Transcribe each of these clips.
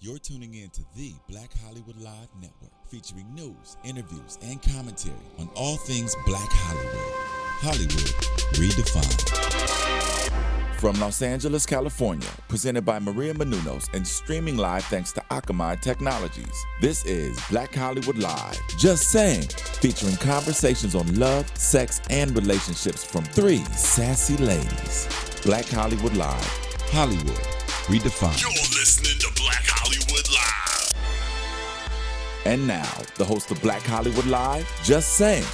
You're tuning in to the Black Hollywood Live Network, featuring news, interviews, and commentary on all things Black Hollywood. Hollywood redefined. From Los Angeles, California, presented by Maria Menounos and streaming live thanks to Akamai Technologies. This is Black Hollywood Live. Just saying, featuring conversations on love, sex, and relationships from three sassy ladies. Black Hollywood Live. Hollywood redefined. You're listening to Black Hollywood Live. And now, the host of Black Hollywood Live, Just Saying.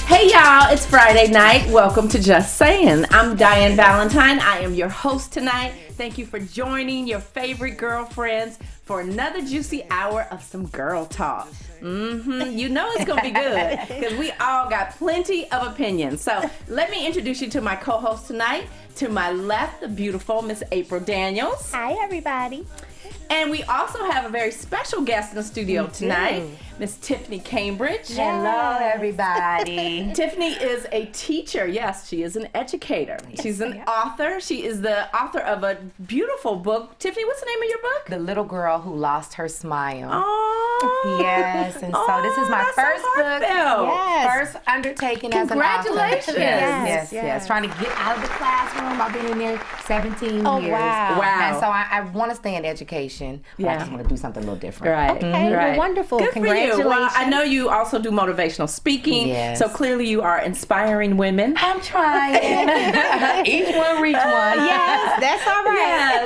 Hey y'all, it's Friday night. Welcome to Just Saying. I'm Diann Valentine. I am your host tonight. Thank you for joining your favorite girlfriends for another juicy hour of some girl talk. You know it's going to be good because we all got plenty of opinions. So let me introduce you to my co-host tonight. To my left, the beautiful Miss April Daniels. Hi, everybody. And we also have a very special guest in the studio tonight, Miss Tiffney Cambridge. Hello, everybody. Tiffany is a teacher. Yes, she is an educator. She's an author. She is the author of a beautiful book. Tiffany, what's the name of your book? The Little Girl Who Lost Her Smile. Oh, yes. And so this is my first book. Yes. First undertaking as an author. Congratulations. Yes. Trying to get out of the classroom. I've been in there 17 years. Wow. And so I want to stay in education, but I just want to do something a little different. Right. Okay. Right. Well, wonderful. Good Congratulations. for you. Well, I know you also do motivational speaking. Yes. So clearly you are inspiring women. I'm trying. Each one reach one. Yes, that's all right.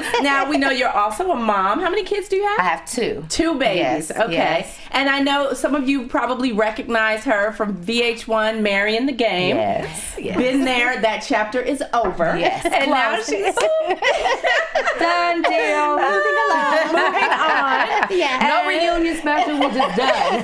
Yes. Now we know you're also a mom. How many kids do you have? I have two. Two babies. Yes, Okay. yes. And I know some of you probably recognize her from VH1, Marrying the Game. Yes. Been there. That chapter is over. Yes. And now she's done deal. moving on. Yeah. No reunion special. We're just done.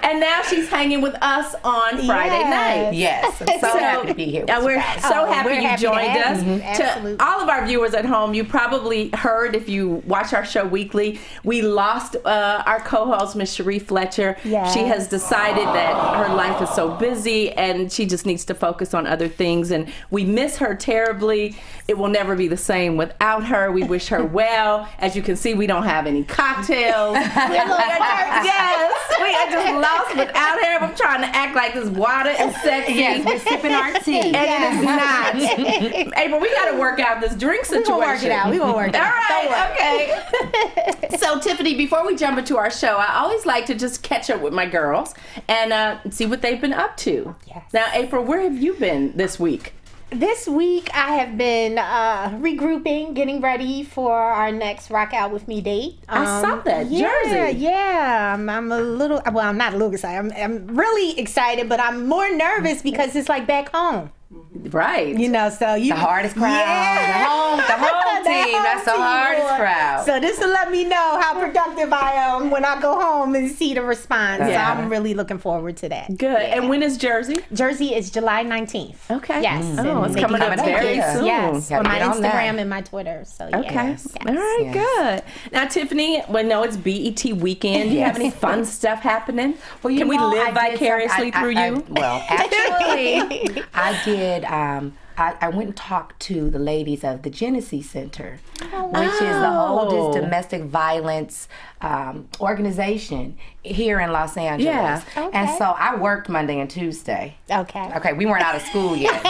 And now she's hanging with us on Friday night. Yes. I'm so happy to be here with We're you guys. so happy we're you happy to joined have us. you. To Absolutely. all of our viewers at home, you probably heard, if you watch our show weekly, we lost our co-host, Miss Cherie Fletcher. Yes. She has decided that her life is so busy and she just needs to focus on other things. And we miss her terribly. It will never be the same without her. We wish her well. As you can see, we don't have any cocktails. Yes, we are just lost without her. I'm trying to act like this water is sexy. Yes, we're sipping our tea. And it is not. April, we got to work out this drink situation. We're going to work it out. We're going to work it All out. right, okay. So, Tiffany, before we jump into our show, I always like to just catch up with my girls and see what they've been up to. Yes. Now, April, where have you been this week? This week I have been regrouping, getting ready for our next Rock Out With Me date. I saw that, Jersey. Yeah. I'm a little, well, I'm not a little excited. I'm really excited, but I'm more nervous because it's like back home. Right. You know, so you. The hardest crowd. Yeah. The home team. That's the home hardest team. crowd. So this will let me know how productive I am when I go home and see the response. Yeah. So I'm really looking forward to that. Good. Yeah. And when is Jersey? Jersey is July 19th. Okay. Yes. Oh, it's and coming up making very tickets. soon. Yes. Gotta On my get on that. Instagram and my Twitter. So yeah. Okay. Yes. All right, Yes. good. Now, Tiffany, we know it's BET weekend. Do you have any fun stuff happening? Well, you Can we know, live I did vicariously through you? Well, actually, I did. I went and talked to the ladies of the Genesee Center, which is the oldest domestic violence organization here in Los Angeles. Yeah. Okay. And so I worked Monday and Tuesday. Okay. Okay, we weren't out of school yet.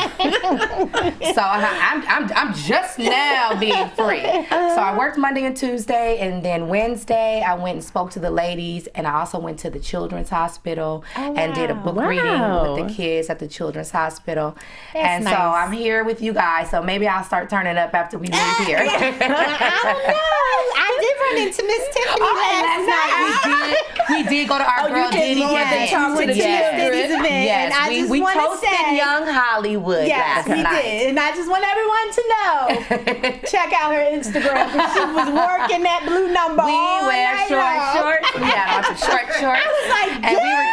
So I'm just now being free. So I worked Monday and Tuesday, and then Wednesday I went and spoke to the ladies, and I also went to the Children's Hospital and did a book reading with the kids at the Children's Hospital. That's So nice. I'm here with you guys, so maybe I'll start turning up after we leave here. I don't know. I did run into Miss Tiffany last night. We did go to our girl did Diddy more than game. talk to the Diddy's event. Yes, And I just we wanna toasted say- Young Hollywood Yes, last we night. did. And I just want everyone to know, check out her Instagram because she was working that blue number We all wear night short long. shorts. We had on some short shorts. I was like, and we were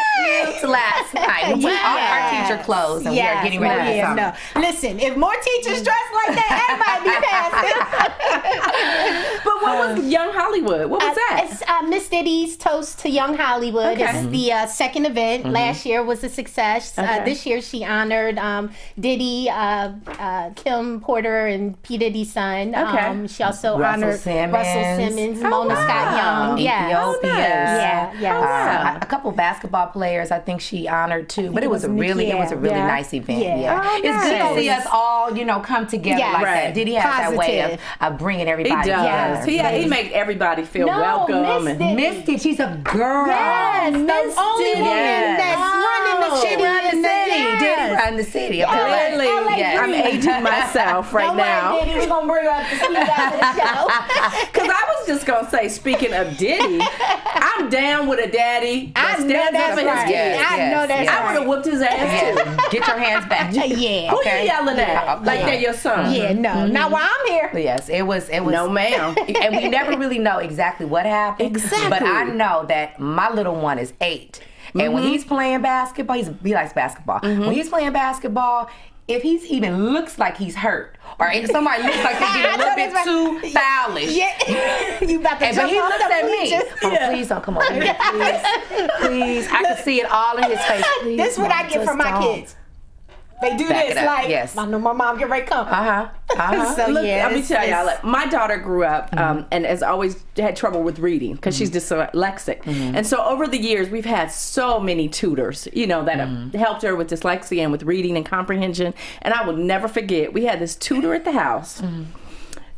till last night. We took off our teacher clothes and we are getting ready for summer. No. Listen, if more teachers dress like that, everybody be passing. But what was Young Hollywood? What was that? It's Miss Diddy's Toast to Young Hollywood. Okay. It's the second event. Last year was a success. Okay. This year she honored Diddy, Kim Porter, and P. Diddy's son. Okay. She also Russell honored Simmons. Russell Simmons, Mona Scott Young. Ethiopia. Yeah. A couple basketball players I think she honored too. But it was a really nice event. Yeah. Oh, It's good to see us all, come together Yeah. like Right. that. Diddy has that way of bringing He everybody does. together. He make everybody feel welcome. Miss Diddy. Misty, she's a girl. Yes, the only Diddy. woman that's running the city. Diddy run the city. Clearly, Yes. I'm aging myself right now. Diddy, we're gonna bring her up to speed after the show. Because I was just going to say, speaking of Diddy, I'm down with a daddy that I know stands up that's for his right. kids. I know that's I would right. have whooped his ass too. Get your hands back. Yeah. Who Okay. you yelling at? Like they're your son? Yeah, no. Not while I'm here. Yes, it was. No, ma'am. And we never really know exactly what happened. Exactly. But I know that my little one is 8. And when he's playing basketball, he likes basketball. When he's playing basketball, if he's even looks like he's hurt, or if somebody looks like they're getting a little bit too foulish. Yeah. You about to But jump he off looks the at me. bleachers. Oh, please don't come over here, please. Please. I can see it all in his face. Please, This is what I Mom, get from just my don't. kids. They do Back this it up. like, Yes. I know my mom get ready to come. So Look, yeah, let me tell y'all, it's- like, my daughter grew up and has always had trouble with reading because she's dyslexic. And so over the years, we've had so many tutors, that have helped her with dyslexia and with reading and comprehension. And I will never forget, we had this tutor at the house.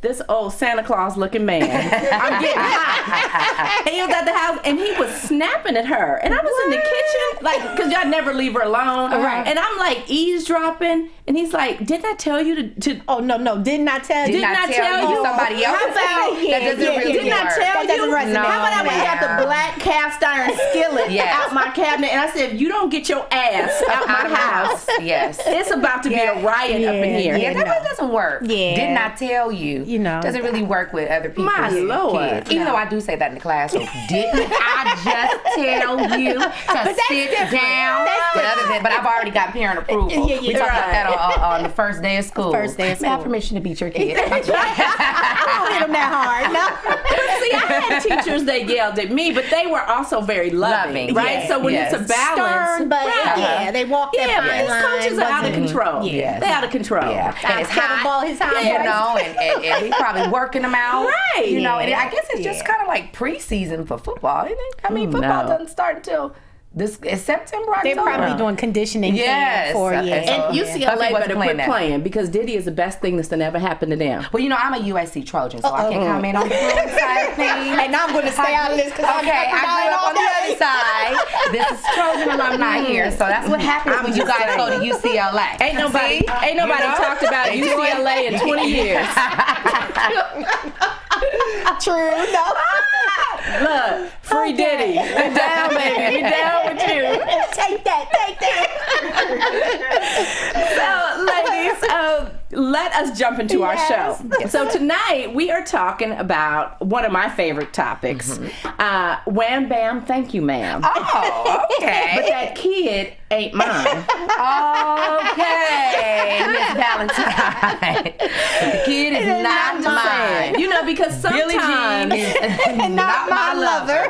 This old Santa Claus looking man. I'm getting hot. And he was at the house and he was snapping at her. And I was in the kitchen, like, because y'all never leave her alone. Right. And I'm like eavesdropping. And he's like, didn't I tell you to Oh, no. Did not tell you. Didn't I tell you? Somebody else? How about, Yeah, that doesn't yeah, really didn't I work. tell That doesn't you? resonate. How about I went and got the black cast iron skillet Yes. out my cabinet and I said, if you don't get your ass out my house, Yes. it's about to be a riot up in here. Yeah, that really doesn't work. Yeah. Did not tell you. Doesn't really work with other people's My Lord. kids. Even though I do say that in the classroom. Didn't I just tell you to sit down? But I've already got parent approval. Yeah, We talked about that on the first day of school. First day of May I have school. permission to beat your kid? I don't hit them that hard. No. See, I had teachers that yelled at me, but they were also very loving, right? Yes, So when yes. it's a balance, Stern, but yeah, they walk that yeah, but fine these line. coaches are out of control. Yes. They're out of control. Yeah. And it's hot. Kettlebell his high You voice. know, and he's probably working them out. Right. You know, and I guess it's just kind of like preseason for football, isn't it? I mean, football no. doesn't start until it's September, October. They're probably doing conditioning Yes. camp for you. And so- And Yeah. UCLA Buffy wasn't better playing quit that. playing because Diddy is the best thing that's ever happened to them. Well, you know, I'm a USC Trojan, so I can't comment on the Bruins side of things. And I'm going to stay out of this because Okay, I grew up on the other side. This is Trojan alumni here, so that's what happens when you guys go to UCLA. Ain't nobody talked about UCLA in 20 years. True. No. Look, free Diddy. We down, baby. We down with you. Take that. So, ladies, let us jump into our show. Yes. So tonight we are talking about one of my favorite topics. Wham, bam, thank you, ma'am. Oh, okay. But that kid ain't mine. Okay, Miss Valentine. The kid is not mine. Because sometimes Not my lover.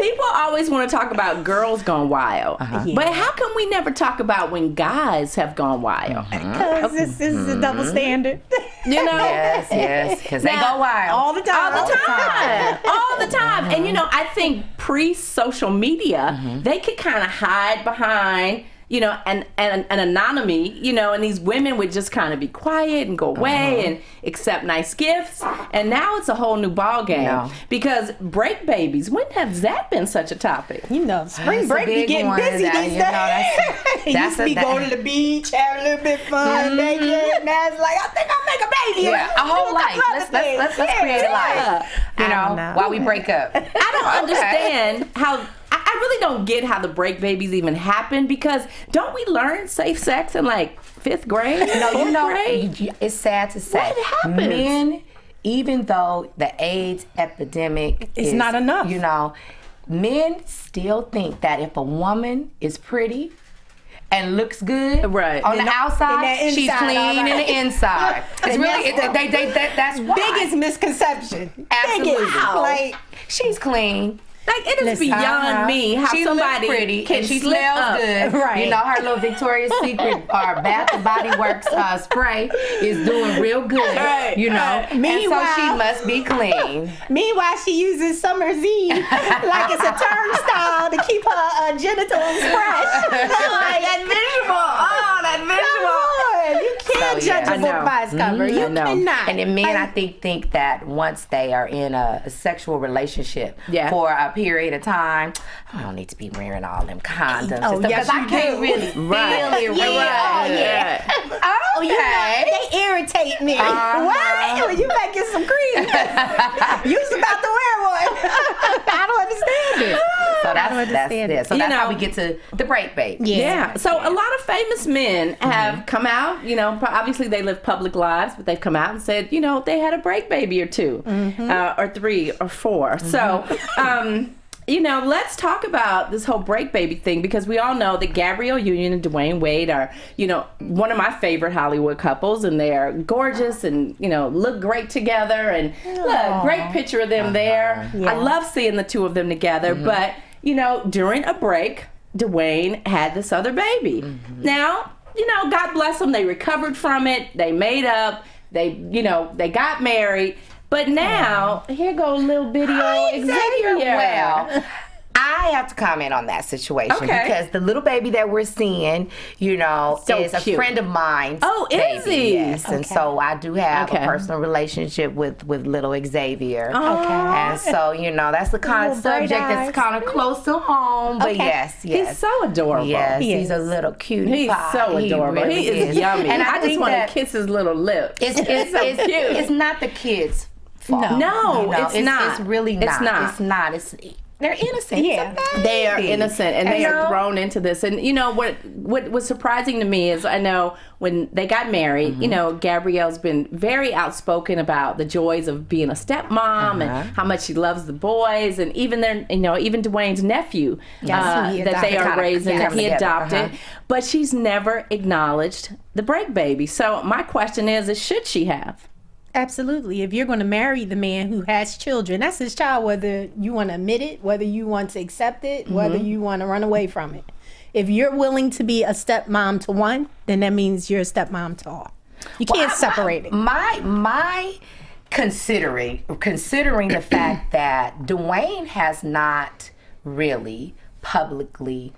people always want to talk about girls gone wild. But how come we never talk about when guys have gone wild? Because this is a double standard. Yes, because they go wild. All the time. All the time. And I think pre-social media, they could kind of hide behind, an anonymity, and these women would just kind of be quiet and go away and accept nice gifts. And now it's a whole new ball game because break babies. When has that been such a topic? Spring break be getting busy these days. It used to be going to the beach, have a little bit fun, baby. Now it's like, I think I'll make a baby. Yeah, a whole life. Let's create a life. While we break up. I don't understand how. I really don't get how the break babies even happen because don't we learn safe sex in like 5th grade? No, grade? it's sad to say. What happens? Men, even though the AIDS epidemic It's not enough. men still think that if a woman is pretty and looks good on the outside, she's clean in the inside. It's really that's why. Biggest misconception. Absolutely. Wow. Like, she's clean. Like, it is beyond me how she somebody looks pretty can and she slip smells up. good. Right. You know, her little Victoria's Secret or Bath and Body Works spray is doing real good. Right. You know, and so she must be clean. Meanwhile, she uses Summer's Eve like it's a turnstile to keep her genitals fresh. Like, that visual. Oh, that visual. You can't judge a book by its cover. You cannot. And then men, I think that once they are in a sexual relationship for a period of time, I don't need to be wearing all them condoms and stuff because I can't really feel it. They irritate me. What? You better get some cream. You was about to wear one. I don't understand it. So that's it. So that's how we get to the break, baby. Yeah. So a lot of famous men have come out, you know, obviously they live public lives, but they've come out and said, you know, they had a break baby or two, or 3 or 4. So, you know, let's talk about this whole break baby thing, because we all know that Gabrielle Union and Dwayne Wade are, you know, one of my favorite Hollywood couples, and they're gorgeous and, you know, look great together. And look, great picture of them there. I love seeing the two of them together. But, you know, during a break, Dwayne had this other baby. Now, you know, God bless them. They recovered from it. They made up. They, you know, they got married. But now, here goes little bitty old Xavier. Well, I have to comment on that situation because the little baby that we're seeing, you know, is a friend of mine. Oh, is he? Yes, and so I do have a personal relationship with little Xavier. And so, you know, that's the kind of subject that's kind of close to home. But yes, he's so adorable. Yes, he's a little cutie He's pie. so adorable. He is yummy. And I just want to kiss his little lips. It's so cute. It's not the kids' fault. No, it's not. It's really not. It's not. They're innocent. Yeah, they are innocent, and they are thrown into this. And you know what was surprising to me is, I know when they got married, you know, Gabrielle's been very outspoken about the joys of being a stepmom and how much she loves the boys, and even their, you know, even Dwayne's nephew that they are raising, that he adopted. But she's never acknowledged the break baby. So my question is should she have? Absolutely. If you're going to marry the man who has children, that's his child, whether you want to admit it, whether you want to accept it, whether you want to run away from it. If you're willing to be a stepmom to one, then that means you're a stepmom to all. You can't separate it. My considering the fact that Dwayne has not really publicly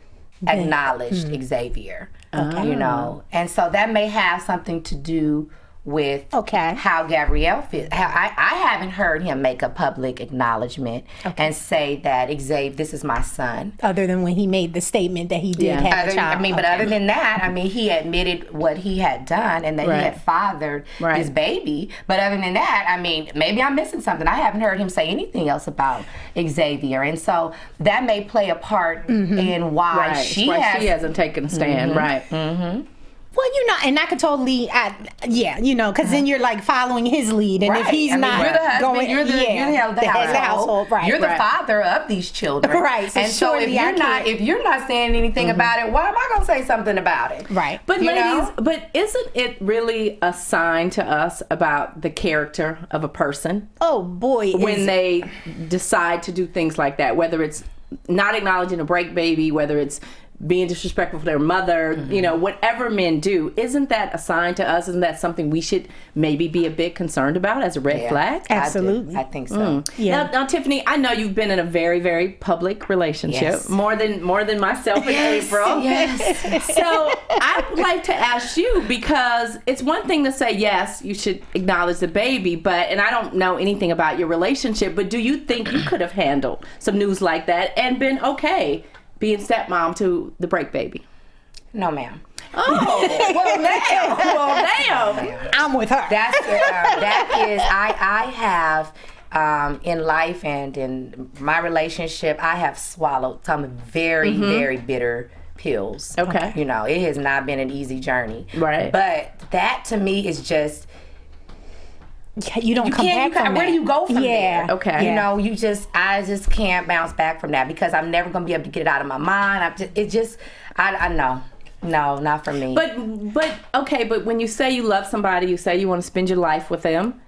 acknowledged Xavier, you know, and so that may have something to do with how Gabrielle feels. I haven't heard him make a public acknowledgement and say that Xavier, this is my son. Other than when he made the statement that he did have a child. I mean, but other than that, I mean, he admitted what he had done and that he had fathered his baby. But other than that, I mean, maybe I'm missing something. I haven't heard him say anything else about Xavier. And so that may play a part in why she hasn't taken a stand. Well, you know, and I could totally, you know, because then you're like following his lead, and if he's not you're the husband, going, you're the head of the household, right? You're the father of these children, right? So and so if you're not saying anything about it, why am I going to say something about it? Right. But ladies, but isn't it really a sign to us about the character of a person? Oh boy, when they decide to do things like that, whether it's not acknowledging a break baby, whether it's being disrespectful to their mother, you know, whatever men do, isn't that a sign to us? Isn't that something we should maybe be a bit concerned about as a red flag? Absolutely. I think so. Now, Tiffany, I know you've been in a very, very public relationship, more than myself and April. So I'd like to ask you, because it's one thing to say, yes, you should acknowledge the baby, and I don't know anything about your relationship, but do you think you could have handled some news like that and been okay being stepmom to the break baby? No, ma'am. Oh, well, damn. I'm with her. That is, I have in life and in my relationship, I have swallowed some very, very bitter pills. Okay. You know, it has not been an easy journey. Right. But that to me is just, you don't come back from that. Where do you go from Yeah. there? Okay. You know, I just can't bounce back from that because I'm never gonna be able to get it out of my mind. I know. No, not for me. But when you say you love somebody, you say you want to spend your life with them.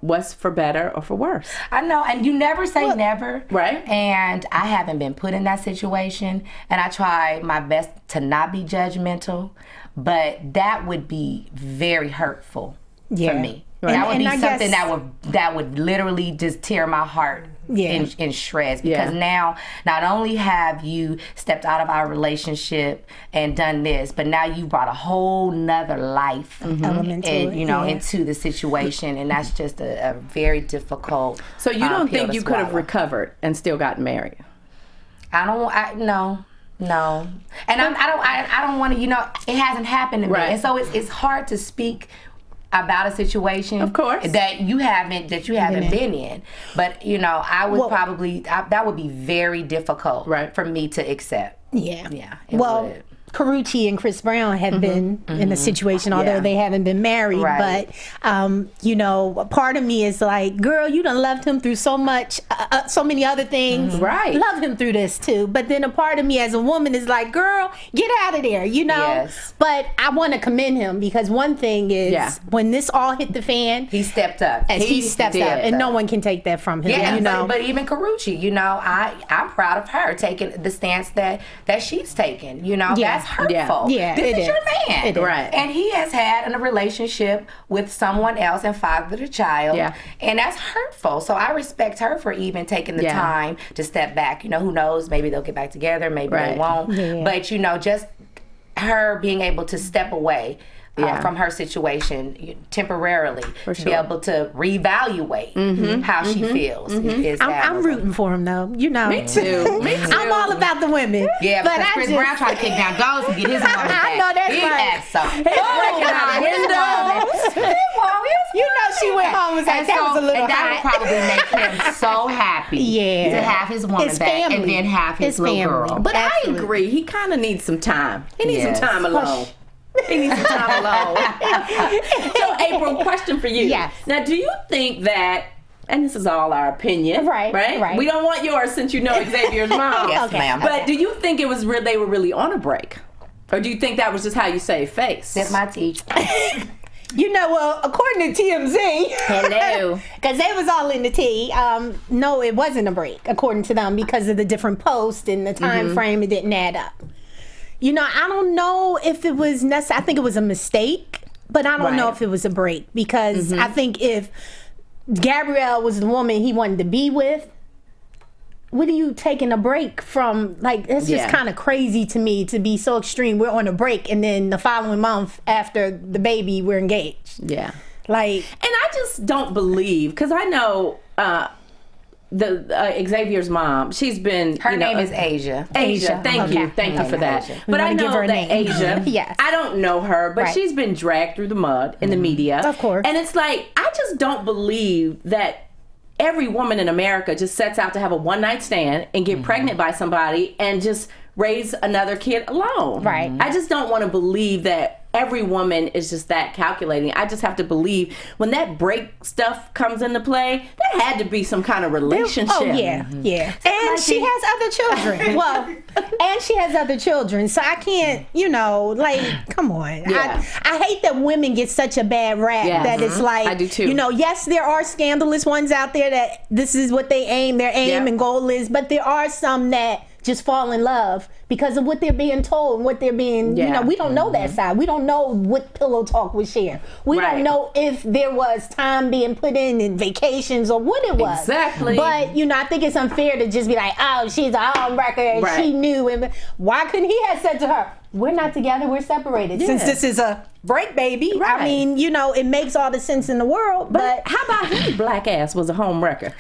What's for better or for worse? I know, and you never say never. Right. And I haven't been put in that situation, and I try my best to not be judgmental, but that would be very hurtful for me. Right. That would And be I something guess- that would literally just tear my heart in shreds because Yeah. now not only have you stepped out of our relationship and done this, but now you brought a whole nother life Element to it, into the situation, and that's just a very difficult. So you don't pill think to you could have swallow. recovered and still gotten married? No, and I don't want to. It hasn't happened to me, Right. and so it's hard to speak about a situation, Of course, that you haven't been in. But I would that would be very difficult for me to accept. Yeah. It would. Carucci and Chris Brown have been in a situation, although they haven't been married. Right. But, part of me is like, girl, you done loved him through so much, so many other things. Right. Love him through this too. But then a part of me as a woman is like, girl, get out of there, Yes. But I want to commend him because one thing is when this all hit the fan, He stepped up. he stepped up, and no one can take that from him. Yeah, but even Carucci, I'm proud of her taking the stance that she's taken. That's hurtful. Yeah, this it is your is. man, It is. Right. And he has had a relationship with someone else and fathered a child. Yeah. And that's hurtful. So I respect her for even taking the time to step back. Who knows? Maybe they'll get back together. Maybe they Right. won't. Yeah. But just her being able to step away. From her situation temporarily to be able to reevaluate how she feels. Is I'm admirable. rooting for him though. Me too. I'm all about the women. Yeah, but because I Chris just, Brown tried to kick down doors to get his woman back. I know that's he right. acts so. She went home and was like, that was a little and that hot. would probably make him so happy to have his woman His back family. and then have his little family. girl. But Absolutely. I agree. He kind of needs some time. He needs Yes. some time alone. He needs some time alone. So, April, question for you. Yes. Now, do you think that, and this is all our opinion, Right. We don't want yours since you know Xavier's mom. Yes, ma'am. But do you think it was they were really on a break? Or do you think that was just how you save face? That's my teeth. Well, according to TMZ, Hello. because they was all in the tea. No, it wasn't a break, according to them, because of the different posts and the time frame. It didn't add up. I don't know if it was necessary. I think it was a mistake, but I don't know if it was a break because I think if Gabrielle was the woman he wanted to be with, what are you taking a break from? Like, it's just kind of crazy to me to be so extreme. We're on a break, and then the following month after the baby, we're engaged. Yeah. Like, And I just don't believe, because I know the Xavier's mom, she's been... Her name is Asia. Asia, thank you for that. Asia. But I wanna give know her a that name. Asia, Yes. I don't know her, but Right. she's been dragged through the mud in the media. Of course. And it's like, I just don't believe that every woman in America just sets out to have a one-night stand and get pregnant by somebody and just raise another kid alone. Right. I just don't want to believe that every woman is just that calculating. I just have to believe when that break stuff comes into play, there had to be some kind of relationship. oh yeah. And she has other children. Well, and she has other children. So I can't, come on. Yeah. I hate that women get such a bad rap Yes. that it's like, I do too. Yes, there are scandalous ones out there that this is what their aim Yep. and goal is, but there are some that just fall in love because of what they're being told and what they're being, we don't know that side. We don't know what pillow talk was shared. We Right. don't know if there was time being put in vacations or what it was. Exactly. But, I think it's unfair to just be like, oh, she's a homewrecker and Right. she knew. And why couldn't he have said to her, we're not together, we're separated. Yeah. Since this is a break, baby. Right. I mean, it makes all the sense in the world. But How about his black ass was a home wrecker?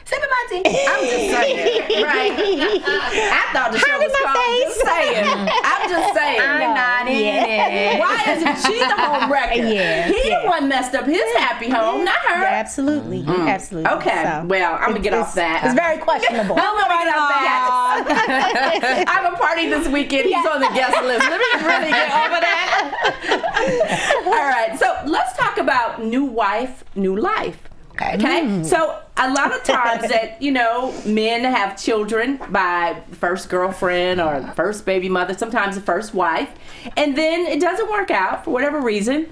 Sipping my tea. I'm just saying, right? I thought the show Hurt in was my called face. Just Saying. I'm just saying. I'm not in it. Why isn't she the home wrecker? Yeah, He the one messed up his happy home, not her. absolutely. Absolutely. Okay, So, well, I'm gonna get off that. It's very questionable. I'm gonna get off that. I have a party this weekend. He's on the guest list. Let me really get over that. All right, so let's talk talk about new wife, new life. Okay. So a lot of times that, men have children by first girlfriend or first baby mother, sometimes the first wife, and then it doesn't work out for whatever reason,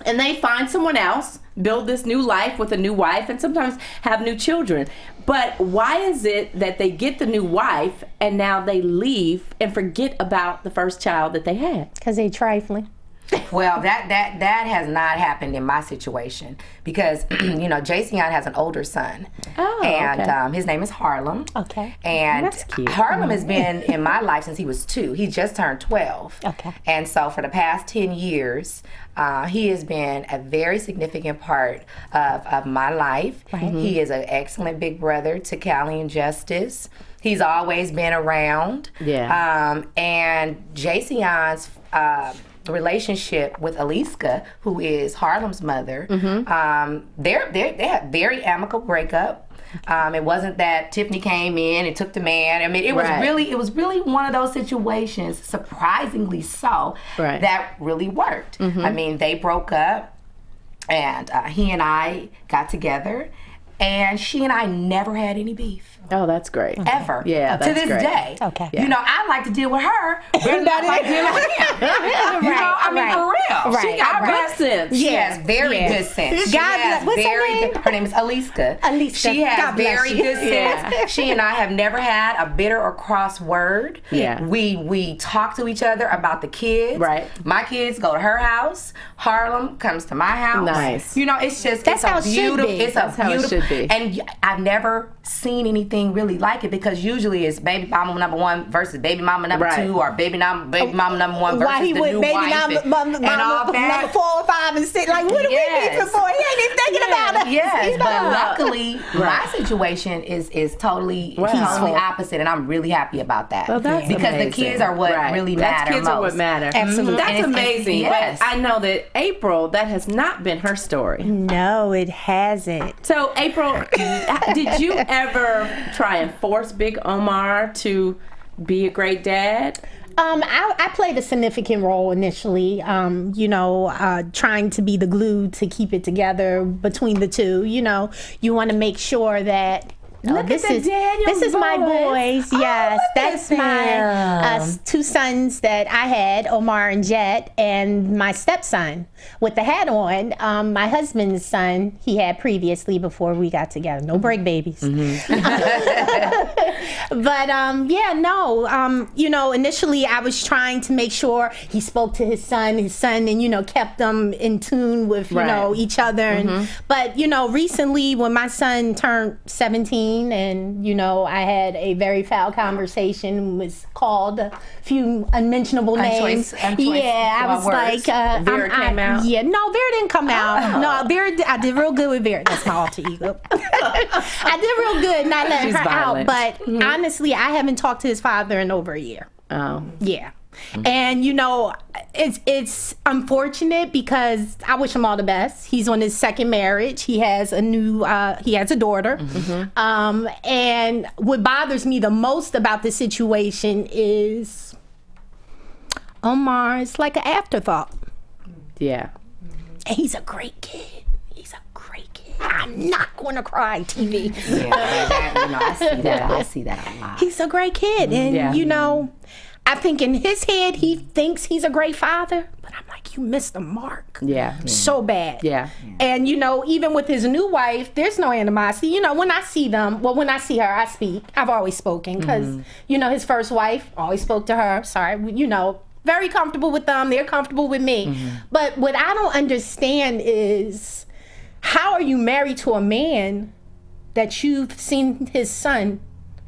and they find someone else, build this new life with a new wife, and sometimes have new children. But why is it that they get the new wife and now they leave and forget about the first child that they had? Because they trifling. Well, that has not happened in my situation because, Jason has an older son. Oh, and okay. His name is Harlem. Okay. And That's cute. Harlem has been in my life since he was 2. He just turned 12. Okay. And so for the past 10 years, he has been a very significant part of my life. Right. He is an excellent big brother to Callie and Justice. He's always been around. Yeah. And Jason's relationship with Aliska, who is Harlem's mother, they had very amicable breakup. It wasn't that Tiffney came in and took the man. I mean, it was really one of those situations, surprisingly so, that really worked. I mean, they broke up, and he and I got together, and she and I never had any beef. Oh, that's great. Ever. Yeah, that's to this great. day. Okay. Yeah. I like to deal with her, but not like dealing with him. I mean, for real. Right. She got good sense. She has very good sense. She God has bless- what's her very name? good. Her name is Aliska. Aliska. She has God bless very you. good sense. Yeah. She and I have never had a bitter or cross word. Yeah. We talk to each other about the kids. Right. My kids go to her house. Harlem comes to my house. Nice. It's just That's how it should beautiful. be. It's That's a how it beautiful. should be. And I've never seen anything really like it because usually it's baby mama number 1 versus baby mama number 2 or baby mama number 1 versus Why he the would new baby wife number all that. number 4, 5, and 6? Like, what are we beefing for? He ain't even thinking about us. Yes, but luckily my situation is totally Peaceful. opposite, and I'm really happy about that. Well, that's because amazing. the kids are what really matter Kids most. are what matter. Absolutely. That's And it's- amazing. yes. But I know that April, that has not been her story. No, it hasn't. So, April, did you ever try and force Big Omar to be a great dad? I played a significant role initially, trying to be the glue to keep it together between the two. You want to make sure that this is my boys. Yes, that's my 2 sons that I had, Omar and Jet, and my stepson with the hat on. My husband's son he had previously before we got together. No break babies. But initially I was trying to make sure he spoke to his son, and kept them in tune with each other. And but recently when my son turned 17, and I had a very foul conversation, was called a few unmentionable names. Yeah, I was like, Vera came out? Yeah, no, Vera didn't come out. No, Vera, I did real good with Vera. That's my alter ego. I did real good not letting She's her violent. out. But honestly, I haven't talked to his father in over a year. Oh. Yeah. And it's unfortunate because I wish him all the best. He's on his second marriage. He has a daughter. And what bothers me the most about the situation is Omar is like an afterthought. Yeah. And he's a great kid. I'm not going to cry, TV. I see that a lot. He's a great kid. And, Yeah. I think in his head, he thinks he's a great father. But I'm like, you missed the mark. Yeah. So bad. Yeah. And, even with his new wife, there's no animosity. When I see them, when I see her, I speak. I've always spoken because, his first wife, always spoke to her. Sorry, very comfortable with them. They're comfortable with me. But what I don't understand is, how are you married to a man that you've seen his son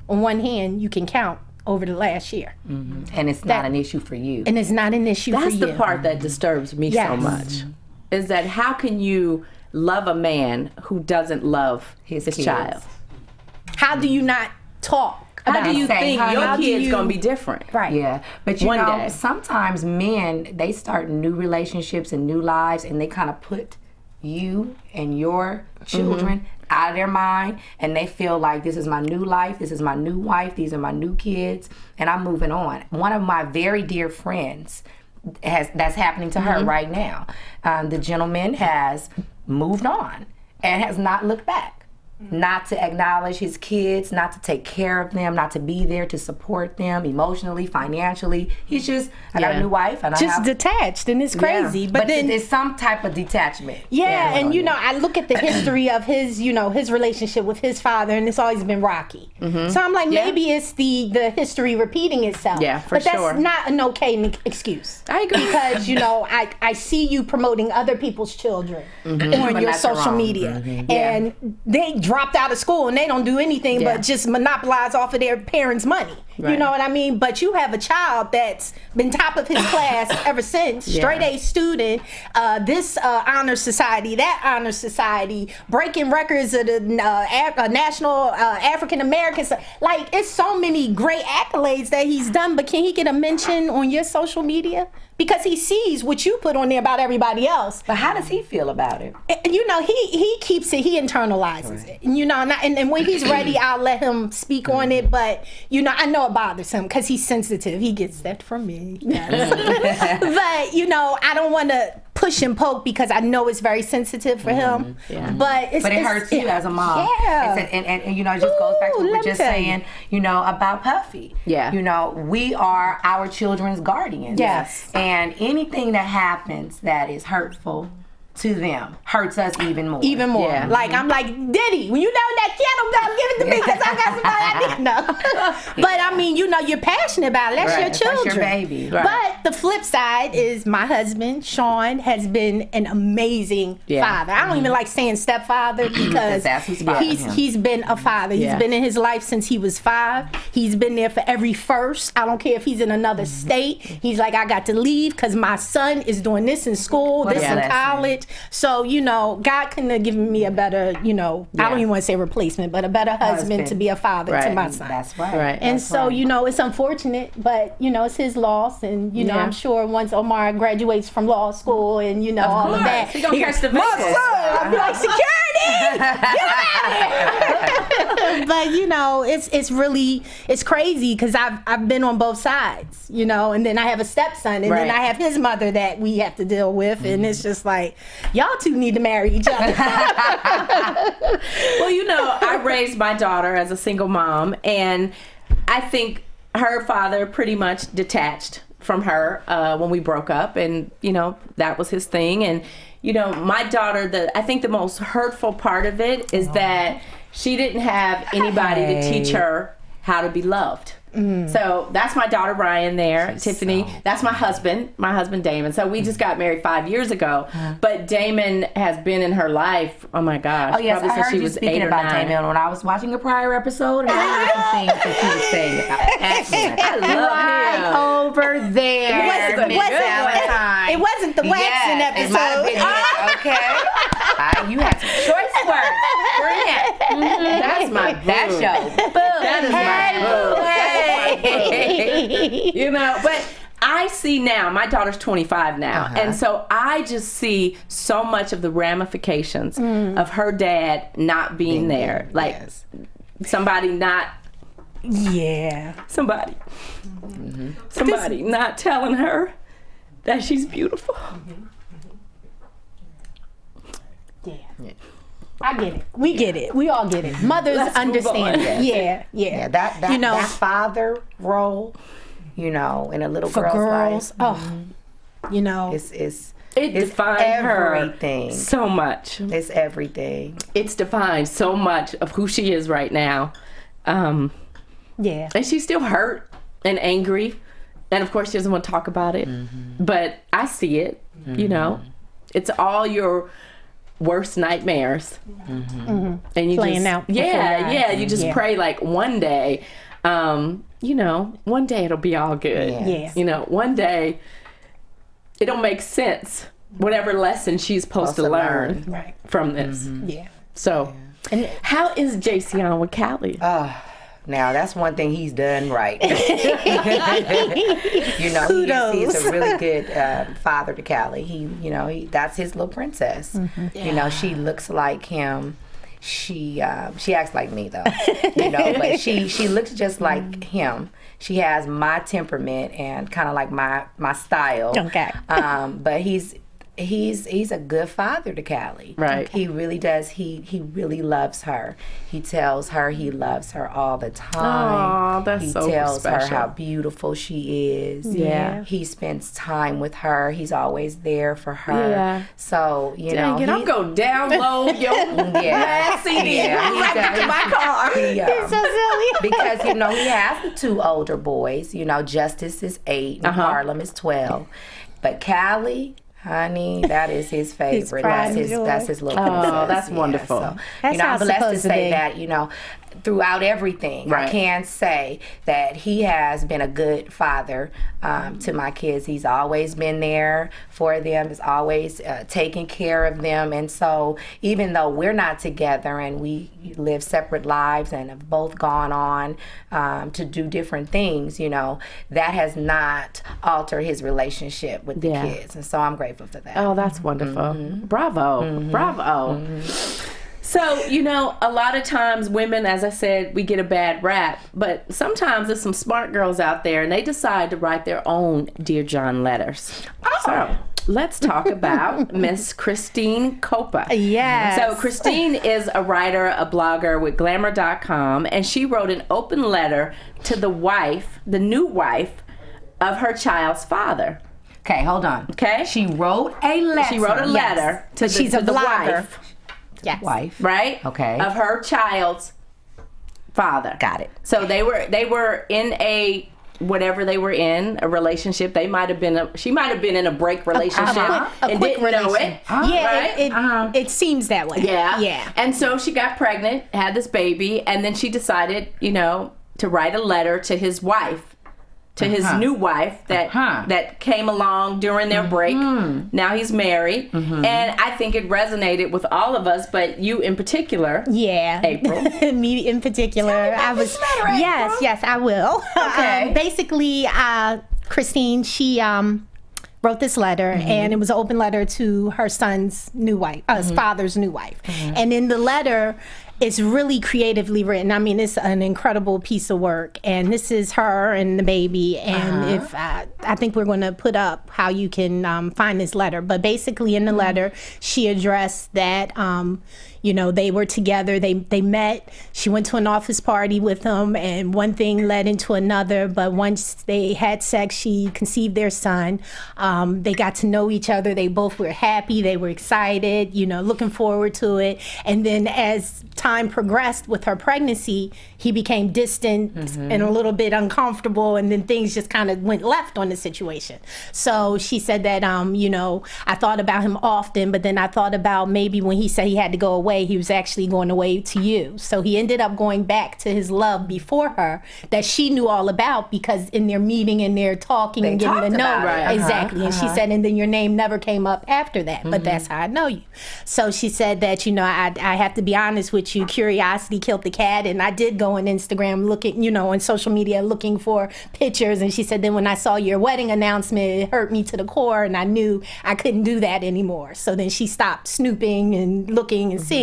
on one hand, you can count over the last year? And it's not an issue for you. And it's not an issue for you. That's the part that disturbs me so Yes. much. Is that how can you love a man who doesn't love his kids. child? How do you not talk How about do you it? think how your do kid's you- going to be different? Right. Yeah, but One day. sometimes men, they start new relationships and new lives, and they kind of put you and your children out of their mind, and they feel like, this is my new life, this is my new wife, these are my new kids, and I'm moving on. One of my very dear friends that's happening to her right now. The gentleman has moved on and has not looked back. Not to acknowledge his kids, not to take care of them, not to be there to support them emotionally, financially. He's just, I got a new wife, and just detached, and it's crazy. But then there's some type of detachment. Yeah, and you know, I look at the history of his, you know, his relationship with his father, and it's always been rocky. So I'm like, maybe it's the history repeating itself. Yeah, for but that's sure. not an okay excuse. I agree. Because, you know, I see you promoting other people's children on your social media, and they dropped out of school and they don't do anything but just monopolize off of their parents' money. You know what I mean? But you have a child that's been top of his class ever since, straight A student, this honor society, that honor society, breaking records of the national African Americans. Like, it's so many great accolades that he's done, but can he get a mention on your social media? Because he sees what you put on there about everybody else. But how does he feel about it? You know, he keeps it, he internalizes it. You know, and when he's ready, I'll let him speak on it. But, you know, I know it bothers him because he's sensitive. He gets that from me. But, you know, I don't want to push and poke because I know it's very sensitive for him. But it hurts you as a mom. Yeah. And you know, it just goes back to what we were just saying, you know, about Puffy. Yeah. You know, we are our children's guardians. Yes. And anything that happens that is hurtful to them hurts us even more. Even more. Yeah. Like, I'm like, Diddy, when you know that kid, don't give it to me because I got somebody I need know. But I mean, you know, you're passionate about it. That's your children. That's your baby. But the flip side is my husband, Sean, has been an amazing father. I don't even like saying stepfather because that's who's fathering him. he's been a father. He's been in his life since he was 5. He's been there for every first. I don't care if he's in another state. He's like, I got to leave because my son is doing this in school, this in college. So, you know, God couldn't have given me a better, you know, I don't even want to say replacement, but a better husband to be a father to my son. That's right. And so, you know, it's unfortunate, but, you know, it's his loss. And, you know, I'm sure once Omar graduates from law school and, you know, all of that. He's going to catch the My vessel. son! I'll be like, security! Get out of here! But, you know, it's really, it's crazy because I've been on both sides, you know, and then I have a stepson and then I have his mother that we have to deal with. And it's just like, y'all two need to marry each other. Well, you know, I raised my daughter as a single mom, and I think her father pretty much detached from her when we broke up, and, you know, that was his thing. And, you know, my daughter, I think the most hurtful part of it is that she didn't have anybody to teach her how to be loved. So that's my daughter Ryan there, Tiffany. That's my husband Damon. So we just got married 5 years ago. But Damon has been in her life, oh my gosh, Oh yes, probably I since heard she you was speaking 8 or about 9. Damon when I was watching a prior episode, and I heard some things that you were saying about it. Excellent. I love him. Over there, Miss Valentine. It wasn't the waxing It might have episode. been okay. You had some choice words. Bring it. That's my boo. That's your boo. That is my boo. You know, but I see now, my daughter's 25 now, and so I just see so much of the ramifications of her dad not being there. Like, somebody not... Somebody not telling her that she's beautiful. I get it. We get it. We all get it. Mothers understand it. Yeah. That you know, that father role, you know, in a little for girl's girls, life, you know, it's It defined everything. her so much. It's everything. It's defined so much of who she is right now. And she's still hurt and angry. And of course she doesn't want to talk about it. But I see it, you know. It's all your worst nightmares. And you playing just, out. you just pray like one day, you know, one day it'll be all good. Yeah. You know, one day it'll make sense, whatever lesson she's supposed to learn from this. So, how is JC on with Callie? Now that's one thing he's done right. You know, he's a really good father to Callie. That's his little princess. You know, she looks like him. She acts like me though. You know, but she looks just like him. She has my temperament and kind of like my style. Okay. But he's a good father to Callie. Right. He really does. He really loves her. He tells her he loves her all the time. Oh, that's he so tells her special. how beautiful she is. Yeah. He spends time with her. He's always there for her. Yeah. So, you know. Dang it, I'm going to download your Yeah. CD Yeah, he right does. into my car. He's so silly. Because, you know, he has the 2 older boys. You know, Justice is 8 and Harlem is 12. But Callie, honey, that is his favorite. pride and joy. That's his little princess. Oh, that's wonderful. So, That's you know, how I'm it's blessed to supposed to say be. that, you know, throughout everything, Right. I can say that he has been a good father to my kids. He's always been there for them. He's always taking care of them. And so even though we're not together and we live separate lives and have both gone on to do different things, you know, that has not altered his relationship with the Yeah. kids. And so I'm grateful for that. Oh, that's wonderful. Bravo. Bravo. So, you know, a lot of times women, as I said, we get a bad rap, but sometimes there's some smart girls out there and they decide to write their own Dear John letters. So, let's talk about Miss Christine Copa. Yes. So, Christine is a writer, a blogger with glamour.com, and she wrote an open letter to the wife, the new wife of her child's father. Okay, hold on. Okay? She wrote a letter. She wrote a letter to, But she's a the blogger. wife. Yes. Wife. Right? Okay. Of her child's father. Got it. So they were in a whatever they were in, a relationship. She might have been in a break relationship A and quick didn't know it. relation. Yeah, Right? it seems that way. Yeah. Yeah. And so she got pregnant, had this baby, and then she decided, you know, to write a letter to his wife. To his new wife that came along during their break. Now he's married. And I think it resonated with all of us, but you in particular. Yeah. April. Me in particular. I was yes, I will. Okay. Basically, Christine, she wrote this letter, and it was an open letter to her son's new wife, his father's new wife. And in the letter, it's really creatively written. I mean, it's an incredible piece of work. And this is her and the baby. And if I think we're going to put up how you can find this letter. But basically, in the letter, she addressed that. You know, they were together, they met, she went to an office party with him, and one thing led into another, but once they had sex, she conceived their son. They got to know each other, they both were happy, they were excited, you know, looking forward to it. And then as time progressed with her pregnancy, he became distant and a little bit uncomfortable, and then things just kind of went left on the situation. So she said that, you know, I thought about him often, but then I thought about maybe when he said he had to go away, he was actually going away to you. So he ended up going back to his love before her that she knew all about, because in their meeting and their talking and getting to know. talked about it. Exactly. And she said, and then your name never came up after that, but that's how I know you. So she said that, you know, I have to be honest with you, curiosity killed the cat, and I did go on Instagram looking, you know, on social media looking for pictures, and she said then when I saw your wedding announcement, it hurt me to the core, and I knew I couldn't do that anymore. So then she stopped snooping and looking and seeing.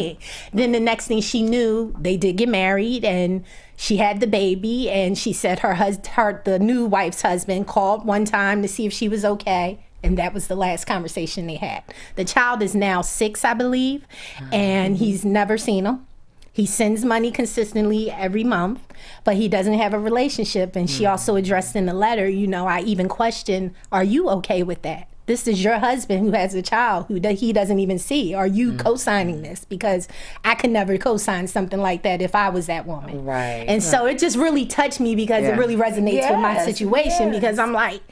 Then the next thing she knew, they did get married, and she had the baby, and she said the new wife's husband called one time to see if she was okay. And that was the last conversation they had. The child is now 6, I believe, and he's never seen him. He sends money consistently every month, but he doesn't have a relationship. And she also addressed in the letter, you know, I even questioned, are you okay with that? This is your husband who has a child who he doesn't even see. Are you co-signing this? Because I could never co-sign something like that if I was that woman. Right. And so it just really touched me because it really resonates with my Yes, situation, because I'm like,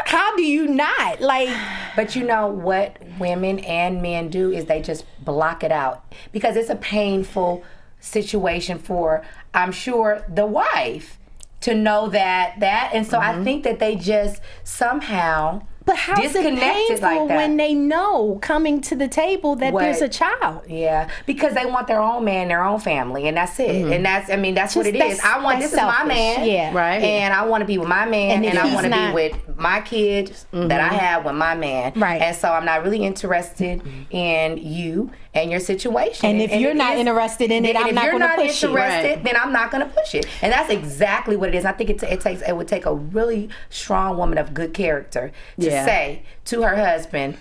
how do you not? Like, But you know what women and men do is they just block it out, because it's a painful situation for, I'm sure, the wife to know that. And so I think that they just somehow but how is it disconnected painful like that. when they know coming to the table that What- there's a child? Yeah, because they want their own man, their own family, and that's it. And that's what it is. That's- I want, that's this is my selfish. man, Yeah. Right. and I want to be with my man, And if and I he's want to be not- with my kids that I have with my man. Right. And so I'm not really interested in you, and your situation. And if you're not interested in it, I'm not going to push it. If you're not interested, then I'm not going to push it. And that's exactly what it is. I think it would take a really strong woman of good character to say to her husband,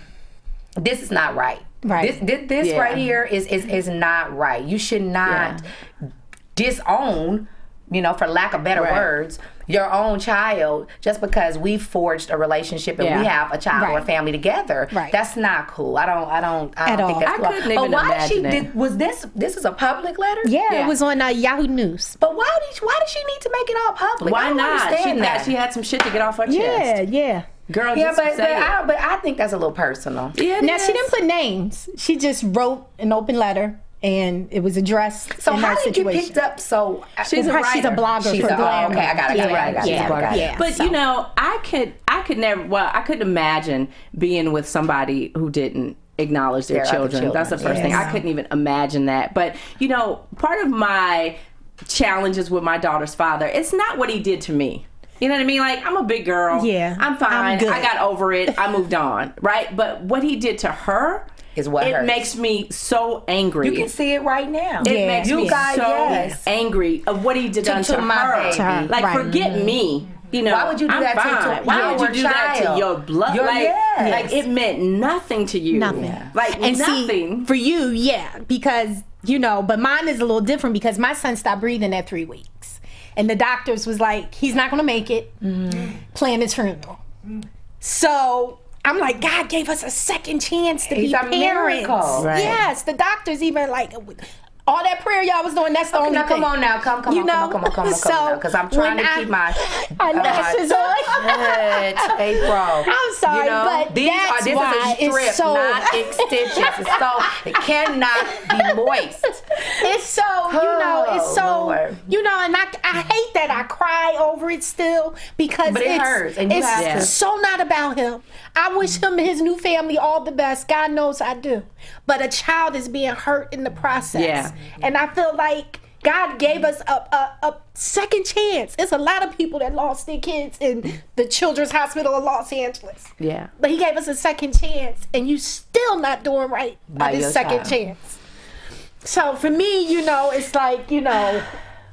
this is not right. Right. This right here is not right. You should not disown, for lack of better words, your own child just because we forged a relationship and we have a child or a family together. Right. That's not cool. I don't think that's cool. I couldn't even imagine it. Was this is a public letter? Yeah, it was on Yahoo News. But why did she need to make it all public? Why I don't not? understand that. She had some shit to get off her chest. Yeah. Girl, but say it. but I think that's a little personal. Yeah, now she didn't put names. She just wrote an open letter. And it was addressed. So in how her did situation. you picked up? So she's a blogger for Glam. Okay, I got it. Yeah. But I could never. Well, I couldn't imagine being with somebody who didn't acknowledge their children. That's the first thing. I couldn't even imagine that. But part of my challenges with my daughter's father, it's not what he did to me. You know what I mean? Like, I'm a big girl. Yeah, I'm fine. I got over it. I moved on. Right? But what he did to her is what it hurts. Makes me so angry. You can see it right now. It makes me so angry of what he did to my her. baby. Like, forget me. Why would you do that to Why would you do that to your blood? Like it meant nothing to you. Nothing. Like and nothing. See, for you, because but mine is a little different because my son stopped breathing at 3 weeks. And the doctors was like, he's not gonna make it. Plan his funeral. So I'm like, God gave us a second chance to be parents. Miracle. Right. Yes, the doctors even like, all that prayer y'all was doing, that's the only thing. Come on now, come on, because I'm trying to keep my eyelashes on. April. I'm sorry, but this is a strip, not extensions. It cannot be moist. It's so, it's so, Lord. And I hate that I cry over it still because it hurts. And it's so not about him. I wish him and his new family all the best. God knows I do. But a child is being hurt in the process. Yeah. And I feel like God gave us a second chance. It's a lot of people that lost their kids in the Children's Hospital of Los Angeles. Yeah. But he gave us a second chance, and you still not doing right by this second chance. So for me, it's like,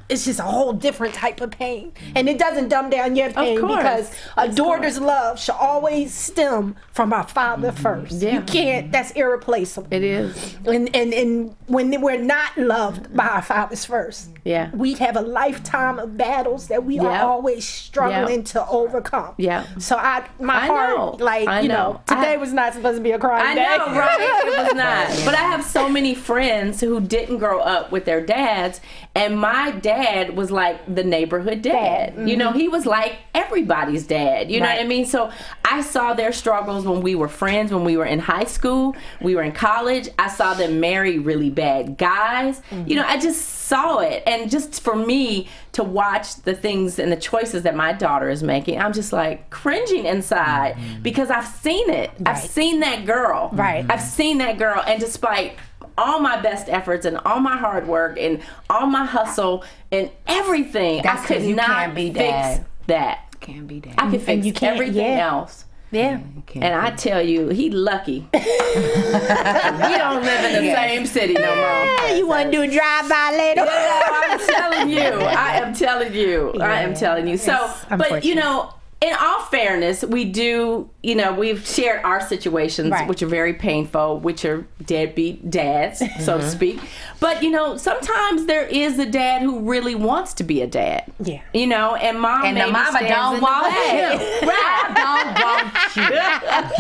it's just a whole different type of pain. And it doesn't dumb down your pain because a daughter's love should always stem from our father first. Yeah. You can't, that's irreplaceable. It is. And when we're not loved by our fathers first, we have a lifetime of battles that we are always struggling to overcome. Yeah. So my heart, today was not supposed to be a crying day. I know, right? It was not. But I have so many friends who didn't grow up with their dads, and my dad was like the neighborhood dad. Mm-hmm. He was like everybody's dad. You know what I mean? So I saw their struggles when we were friends, when we were in high school, we were in college. I saw them marry really bad guys. Mm-hmm. I just saw it. And just for me to watch the things and the choices that my daughter is making, I'm just like cringing inside because I've seen it. Right. I've seen that girl. Right. I've seen that girl. And despite all my best efforts and all my hard work and all my hustle and everything, I could not fix that. Can't be that. I could fix everything else. Yeah. And I tell you, he lucky. We don't live in the same city no more. Yeah, you want to do a drive-by later? Yeah, I'm telling you. I am telling you. So, but in all fairness, we do, we've shared our situations, which are very painful, which are deadbeat dads, so to speak. But, sometimes there is a dad who really wants to be a dad. Yeah. And mom and the mama don't want you. Right. I don't want you.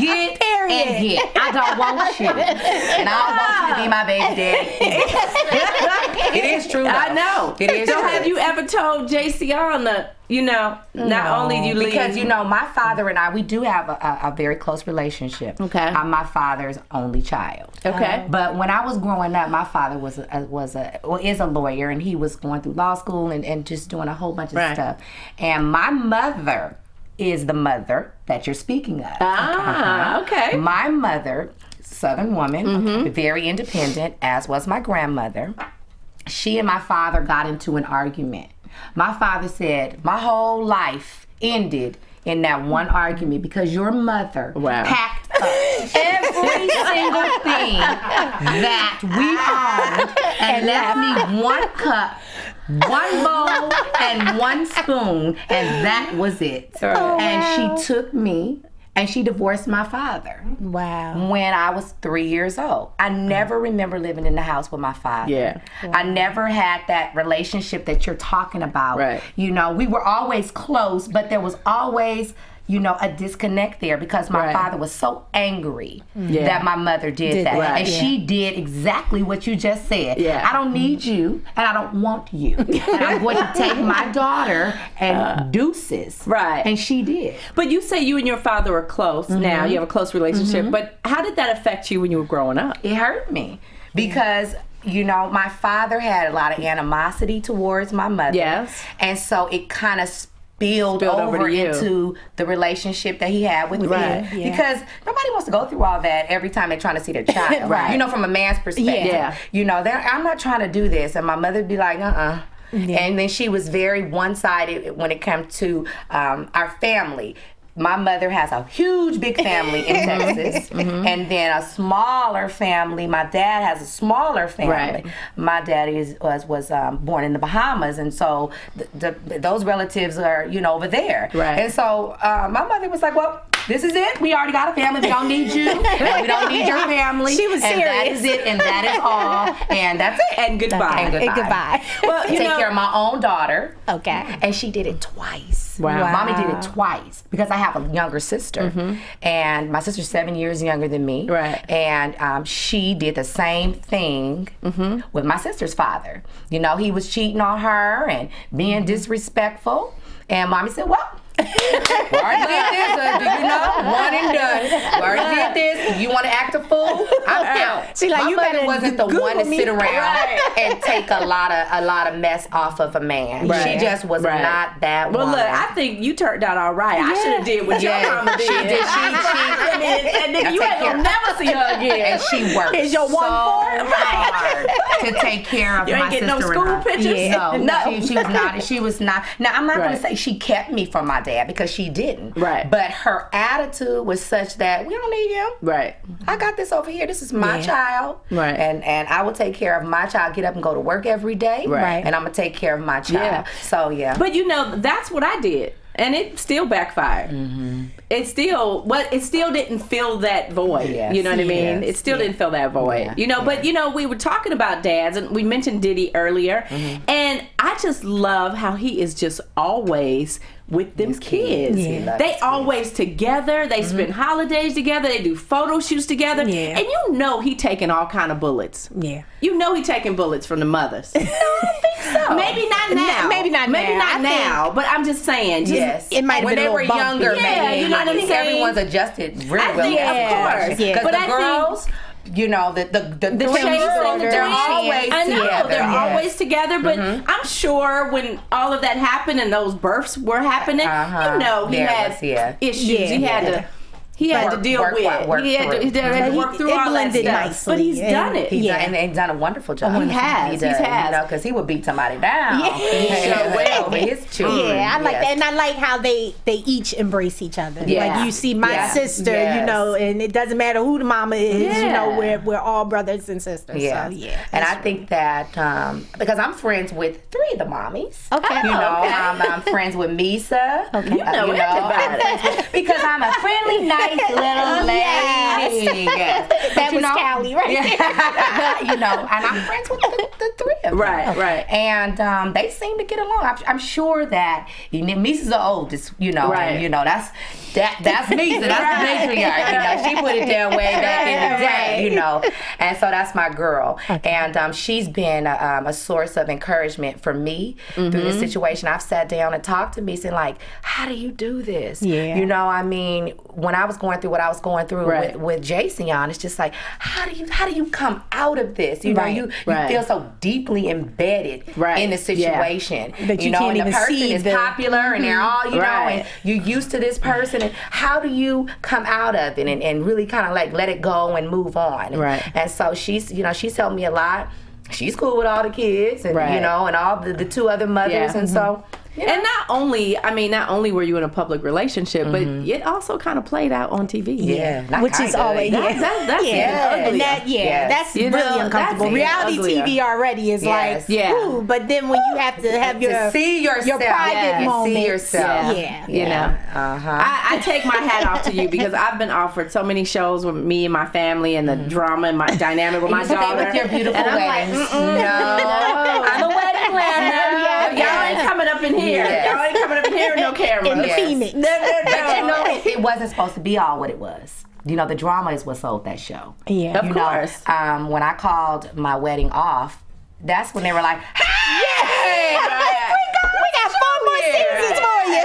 Get and get. I don't want you. And I don't want you to be my baby daddy. It is true, though. I know. It is so true. Have you ever told JCiana, not only do you leave? Because, my father and I, we do have a very close relationship. Okay. I'm my father's only child. Okay. But when I was growing up, my father is a lawyer, and he was going through law school and just doing a whole bunch of stuff. And my mother is the mother that you're speaking of. Okay. My mother, Southern woman, very independent, as was my grandmother. She and my father got into an argument. My father said, my whole life ended in that one argument because your mother packed every single thing that we owned and left me one cup, one bowl, and one spoon, and that was it. And she took me and she divorced my father. Wow. When I was 3 years old. I never remember living in the house with my father. Yeah. I never had that relationship that you're talking about. Right. You know, we were always close, but there was always, you know, a disconnect there because my father was so angry that my mother did that. Right. And she did exactly what you just said. Yeah. I don't need you and I don't want you. And I'm going to take my daughter and deuces. Right. And she did. But you say you and your father are close now. You have a close relationship. But how did that affect you when you were growing up? It hurt me because you know, my father had a lot of animosity towards my mother. Yes. And so it kind of spilled over over to you. into the relationship that he had with me. Right. Yeah. Because nobody wants to go through all that every time they're trying to see their child. Right. You know, from a man's perspective. Yeah. You know, I'm not trying to do this. And my mother would be like, Yeah. And then she was very one-sided when it came to our family. My mother has a huge, big family in Texas, and then a smaller family. My dad has a smaller family. Right. My daddy was born in the Bahamas, and so those relatives are, you know, over there. Right. And so my mother was like, well, this is it. We already got a family. We don't need you. We don't need your family. She was and that serious. is it, and that is all, and that's it. And goodbye. And And goodbye. Well, you Take know, care of my own daughter. Okay. And she did it twice. Wow. Mommy did it twice because I have a younger sister. And my sister's 7 years younger than me. Right. And she did the same thing with my sister's father. You know, he was cheating on her and being disrespectful. And Mommy said, well, we already did this, you know, one and done. We already did this. If you want to act a fool, I'm out. She like, my you mother better wasn't the Google one to me. sit around Right. and take a lot of mess off of a man. Right. She just was Right. not that well, woman. look, I think you turned out all right. I should have did what your mama did. She did. And then you take ain't gonna care. never see her again. And she worked Here's your so hard to take care of You ain't my getting no sister school and I. pictures? Yeah. No, she was not. She was not. Now, I'm not going Right. to say she kept me from my dad because she didn't. Right. But her attitude was such that we don't need him. Right. I got this over here. This is my child. Right. And I will take care of my child. Get up and go to work every day. Right. And I'm going to take care of my child. Yeah. So, yeah. But you know, that's what I did. And it still backfired. It still didn't fill that void. Yes. You know what I mean? Yes. It still didn't fill that void. Yeah. You know, but you know, we were talking about dads and we mentioned Diddy earlier. And I just love how he is just always with them kids. He loves They his kids. always together. They spend holidays together. They do photo shoots together. Yeah. And you know he taking all kind of bullets. Yeah. You know he taking bullets from the mothers. I don't think so. Maybe not now. Maybe not Maybe now. not I now. But I'm just saying. Just, Yes. It might have when been they a were little bumpy. younger, Yeah, maybe. you know I what I'm think saying? everyone's adjusted really I well. think, after of that. course. Yeah. Because But the I think- girls, you know, the shades girls, and the they're twins. always I know together. they're Yes. always together, but I'm sure when all of that happened and those births were happening, Uh-huh. you know he There had was, yeah. issues. Yeah. He had to. He had to deal work with. through. He had to work through It all that blended stuff. nicely. But he's Yeah. done it. He's Yeah. done, and he's done a wonderful job. He has. He does, He has. You know, because he would beat somebody down. Yeah. He sure will. Over his children. Yeah, I like Yes. that, and I like how they each embrace each other. Yeah. Like you see my Yeah. sister, you Yes. know, and it doesn't matter who the mama is. You know, Yeah. we're all brothers and sisters. Yeah. So, yeah. And I think that because I'm friends with 3 of the mommies. Okay. You know, okay. I'm friends with Misa. Okay. You know everybody. Because I'm a friendly, nice little lady. Yes. That you was know, Callie, right? you know, and I'm friends with the 3 of them. Right, right. And they seem to get along. I'm sure that Misa's the oldest, you know, Right. and, you know, that's Misa. That's the matriarch. You know, she put it there way back in the day, you know. And so that's my girl. And she's been a source of encouragement for me through this situation. I've sat down and talked to Misa and like, how do you do this? Yeah. You know, I mean, when I was going through what I was going through Right. with Jason, it's just like, how do you come out of this? You know, Right. you Right. feel so deeply embedded Right. in the situation. That you know, can't and even the person see is the- popular and they're all, you know, Right. and you're used to this person. And how do you come out of it and really kind of like let it go and move on? Right. And so she's helped me a lot. She's cool with all the kids and, Right. you know, and all the 2 other mothers. Yeah. And so, And not only were you in a public relationship, but it also kind of played out on TV. Yeah, Which is always that's and ugly. that's really uncomfortable. That's Reality uglier. TV already is like, ooh, but then when you have to have to see yourself, your private moments, see yourself, you know, I take my hat off to you because I've been offered so many shows with me and my family and the drama and my dynamic with my daughter. With your beautiful and I'm weddings. like, no, I'm a wedding planner. Y'all ain't coming up in here. Y'all ain't coming up in here with no camera. in the Phoenix. No. It wasn't supposed to be all what it was. You know, the drama is what sold that show. Yeah, of course. When I called my wedding off, that's when they were like, "Hey, we got 4 more seasons for you."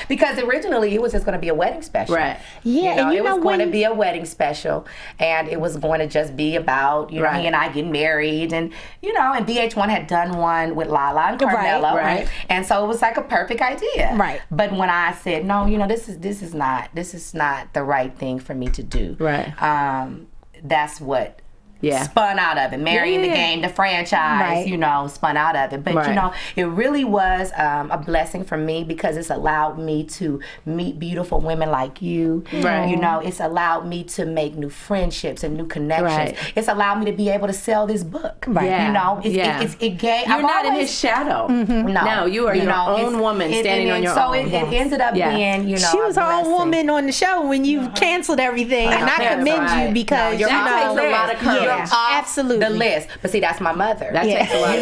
Because originally it was just going to be a wedding special. Right. Yeah, It was going to be a wedding special, and it was going to just be about he and I getting married, and and BH1 had done one with Lala and Carmelo, Right. And so it was like a perfect idea. Right. But when I said no, this is not the right thing for me to do. Right. That's what. Yeah. Spun out of it, marrying the game, the franchise, spun out of it. But it really was a blessing for me because it's allowed me to meet beautiful women like you. Right. It's allowed me to make new friendships and new connections. Right. It's allowed me to be able to sell this book. Right. Yeah. It gave. You're not in his shadow. No, you are your own woman standing on your own. So it ended up being, she was her own woman on the show when you canceled everything, and I commend you because that takes a lot of courage. Absolutely. The list. But see, that's my mother. That takes a lot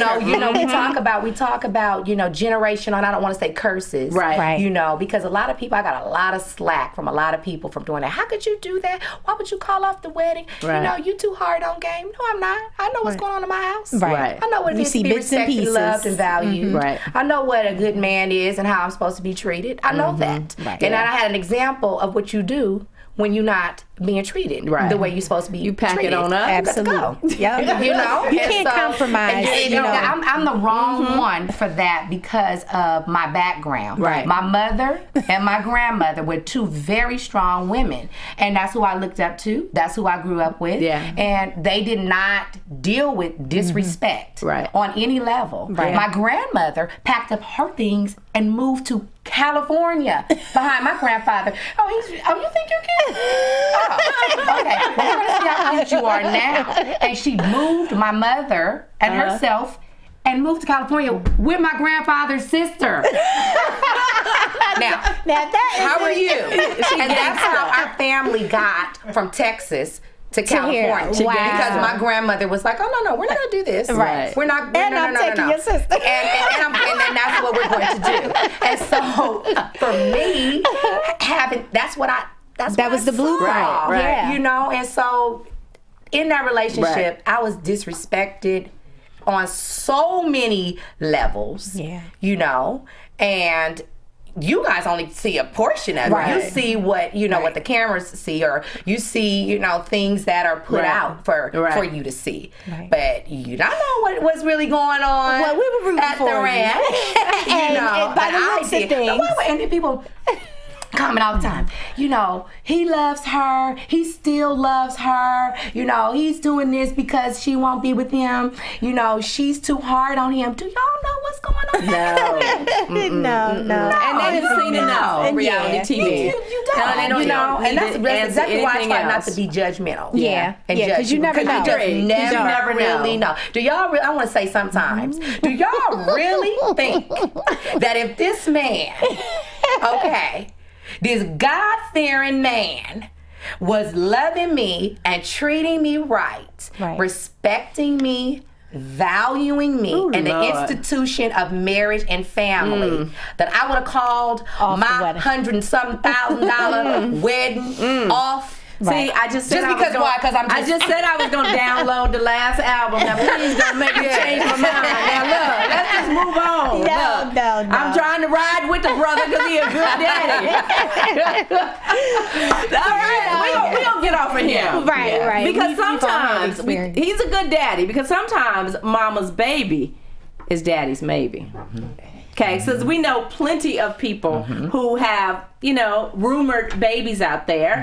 of we talk about, generational, and I don't want to say curses. Right. Because a lot of people, I got a lot of slack from a lot of people from doing that. How could you do that? Why would you call off the wedding? Right. You too hard on game. No, I'm not. I know what's going on in my house. Right. I know what it is to be respected, loved, and valued. Right. I know what a good man is and how I'm supposed to be treated. I know that. Right. And I had an example of what you do when you're not being treated the way you're supposed to be. You pack treated. it on up. Absolutely. Yeah. You can't compromise. I'm the wrong one for that because of my background. Right. My mother and my grandmother were two very strong women, and that's who I looked up to. That's who I grew up with. Yeah. And they did not deal with disrespect on any level. Right. My grandmother packed up her things and moved to California behind my grandfather. Oh, you think you can? Oh, okay. Well, we're going to see how cute you are now. And she moved my mother and herself and moved to California with my grandfather's sister. Now that is how are you? And that's how our family got from Texas to California. Wow. Because my grandmother was like, oh, no, we're not going to do this. Right. We're not. And no, I'm taking your sister. And then that's what we're going to do. And so for me, that was the blueprint. Right. Yeah. And so in that relationship, I was disrespected on so many levels. Yeah. And you guys only see a portion of it. You see what what the cameras see, or you see things that are put out for you to see. Right. But you don't know what was really going on. Well, we were rooting at for the ranch. and by the looks of things. And then people comment all the time. He loves her. He still loves her. He's doing this because she won't be with him. She's too hard on him. Do y'all know what's going on? No. And they have seen enough on reality TV. You don't. And that's exactly why I try not to be judgmental. Yeah. Because you never know. You never really know. Do y'all really, I want to say sometimes, do y'all really think that if this man, this God-fearing man was loving me and treating me right, respecting me, valuing me, and the institution of marriage and family, that I would have called my $100,000 wedding off? See, I just said because I just said I was going to download the last album. Now please don't make me change my mind. Now look, let's just move on. No. I'm trying to ride with the brother because he a good daddy. All right, we gonna get off of him. Right. Because sometimes he's a good daddy. Because sometimes mama's baby is daddy's maybe. Okay, so we know plenty of people who have, rumored babies out there.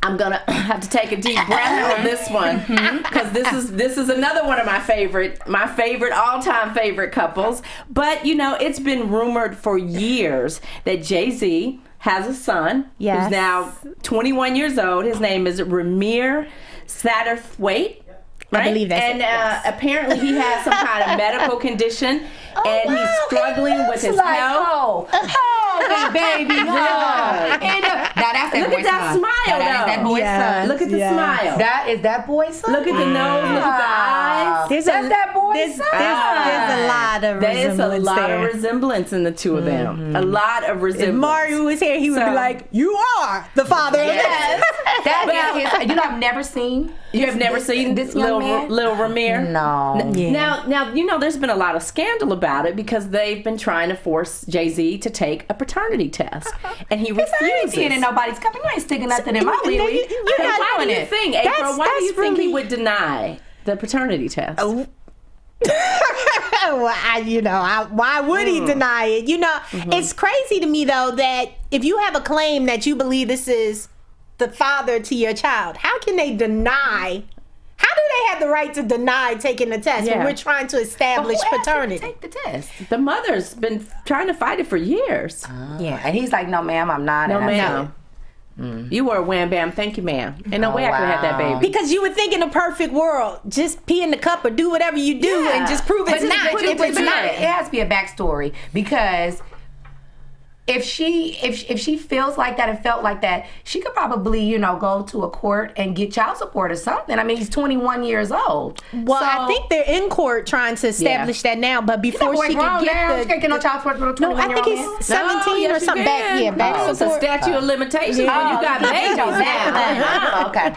I'm gonna have to take a deep breath on this one because this is another one of my favorite all-time favorite couples. But it's been rumored for years that Jay-Z has a son who's now 21 years old. His name is Ramir Satterthwaite. Right? I believe that's and apparently he has some kind of medical condition, and he's struggling with his health. Baby, now that's that Look boy's at that son. smile, That is that boy's son. Look at the smile. That is that boy's son. Look at the nose. Look at the eyes. That's that boy's son. There's a lot of There's a resemblance lot there. of resemblance in the two of them. A lot of resemblance. If Mario was here, he would be like, "You are the father of Yes. That is his. I've never seen. You have never seen this young man? Lil Ramir? No. Yeah. Now, there's been a lot of scandal about it because they've been trying to force Jay-Z to take a paternity test, and he I ain't refuses. seeing in nobody's coming. You ain't sticking nothing in my wee wee. Why do you think, April? Why do you think he really- would deny the paternity test? Well, why would he deny it? It's crazy to me though that if you have a claim that you believe this is the father to your child, how can they deny? How do they have the right to deny taking the test when we're trying to establish paternity? Take the test. The mother's been trying to fight it for years. Yeah. And he's like, "No, ma'am, I'm not." No, and I ma'am. You were a wham bam. Thank you, ma'am. Ain't no way I could have had that wow. baby. Because you would think in a perfect world, just pee in the cup or do whatever you do and just prove it's not. But If it's not. it has to be a backstory because if she feels like that and felt like that, she could probably go to a court and get child support or something. I mean, he's 21 years old. Well, I think they're in court trying to establish that now, but before she could get she can't get no child support for a 21 No, I year think old man. it's 17 or something back. Yeah, back It's a support. statute of limitations when you got babies now. Okay.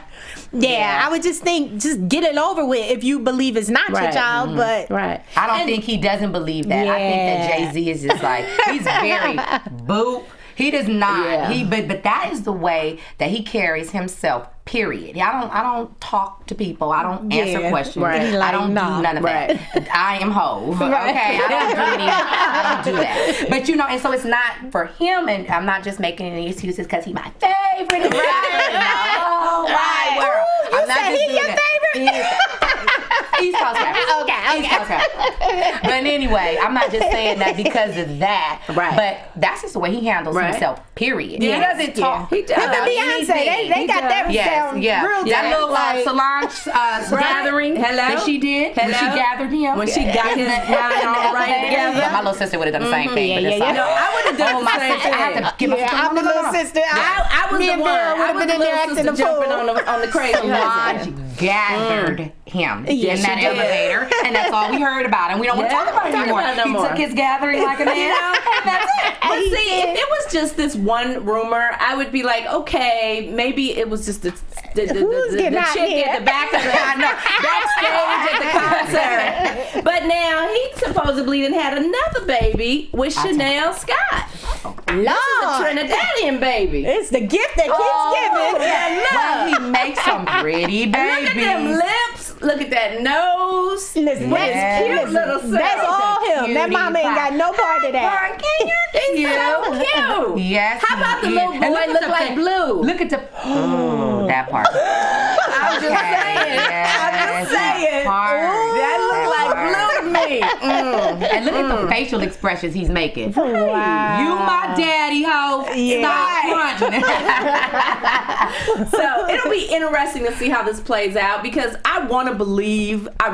Yeah, I would just think, just get it over with if you believe it's not your Right. child. But Right. I don't think he doesn't believe that. I think that Jay-Z is just like, he's very boop. He does not. Yeah. But that is the way that he carries himself. Period. I don't talk to people. I don't answer Yeah, questions. right. I don't do none of that. I am Hove. Okay. I don't do that. But and so it's not for him, and I'm not just making any excuses because he's my favorite. Right. No. Right. you said he's your favorite? East Coast rapper. Okay. East Coast rapper. But anyway, I'm not just saying that because of that. Right. But that's just the way he handles Right. himself. Period. Yeah. He doesn't talk. He does. Him and Beyonce, they got that sound real That good. little Solange gathering that she did when she gathered him. When she got his mind all right together. Yeah, my little sister would have done the same thing. I would have done the same thing. I have to give my I'm the little sister. I was Me the and one. Vera would I have was been the in there little acting sister the fool. jumping on the crazy husband. Solange gathered him Yeah, in she that did. elevator, and that's all we heard about him. We don't want to Yeah, talk about it talk anymore. about it no He more. took his gathering like a man, and that's it. But see, if it was just this one rumor, I would be like, okay, maybe it was just the chick getting out here? at the back of the backstage at the concert. But now he supposedly then had another baby with Chanel Scott. Lord. A Trinidadian baby. It's the gift that keeps giving. Well, he makes some pretty Look at them babies. lips. Look at that nose. Listen, What that's is cute listen, little self. that's all him. That mama ain't got no part of that. He's so cute. Yes. How about the he little is. boy And at look the like fa- Blue? Look at the that part. I'm just saying. I'm just saying. That looks like Blue to me. And look at the facial expressions he's making. Wow. You my daddy, ho. Yeah. Stop fronting. So it'll be interesting to see how this plays out because I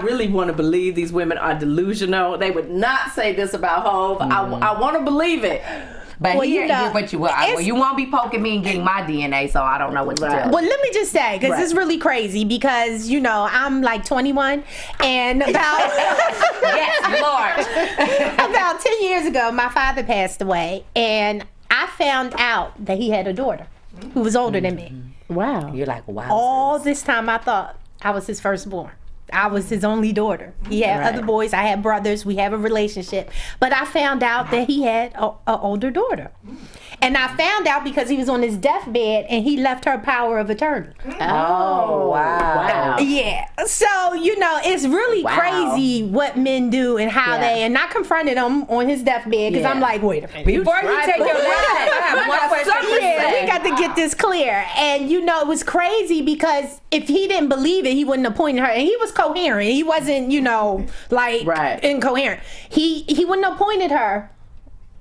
really want to believe these women are delusional. They would not say this about Hov. I want to believe it. But Well, you won't be poking me and getting my DNA, so I don't know what to tell. Well, let me just say, because it's really crazy, because, I'm like 21, and about, Yes, Lord. about 10 years ago, my father passed away, and I found out that he had a daughter who was older than me. Wow. You're like, wow. All this time, I thought I was his firstborn. I was his only daughter. He had other boys. I had brothers. We have a relationship. But I found out that he had an older daughter. And I found out because he was on his deathbed and he left her power of attorney. Oh, wow. Yeah. So, it's really crazy what men do and how they, and I confronted him on his deathbed because I'm like, wait a minute. Before you take your breath, I have one question. Yeah, we got to get this clear. And, it was crazy because if he didn't believe it, he wouldn't have pointed her. And he was coherent. He wasn't, incoherent. He wouldn't have pointed her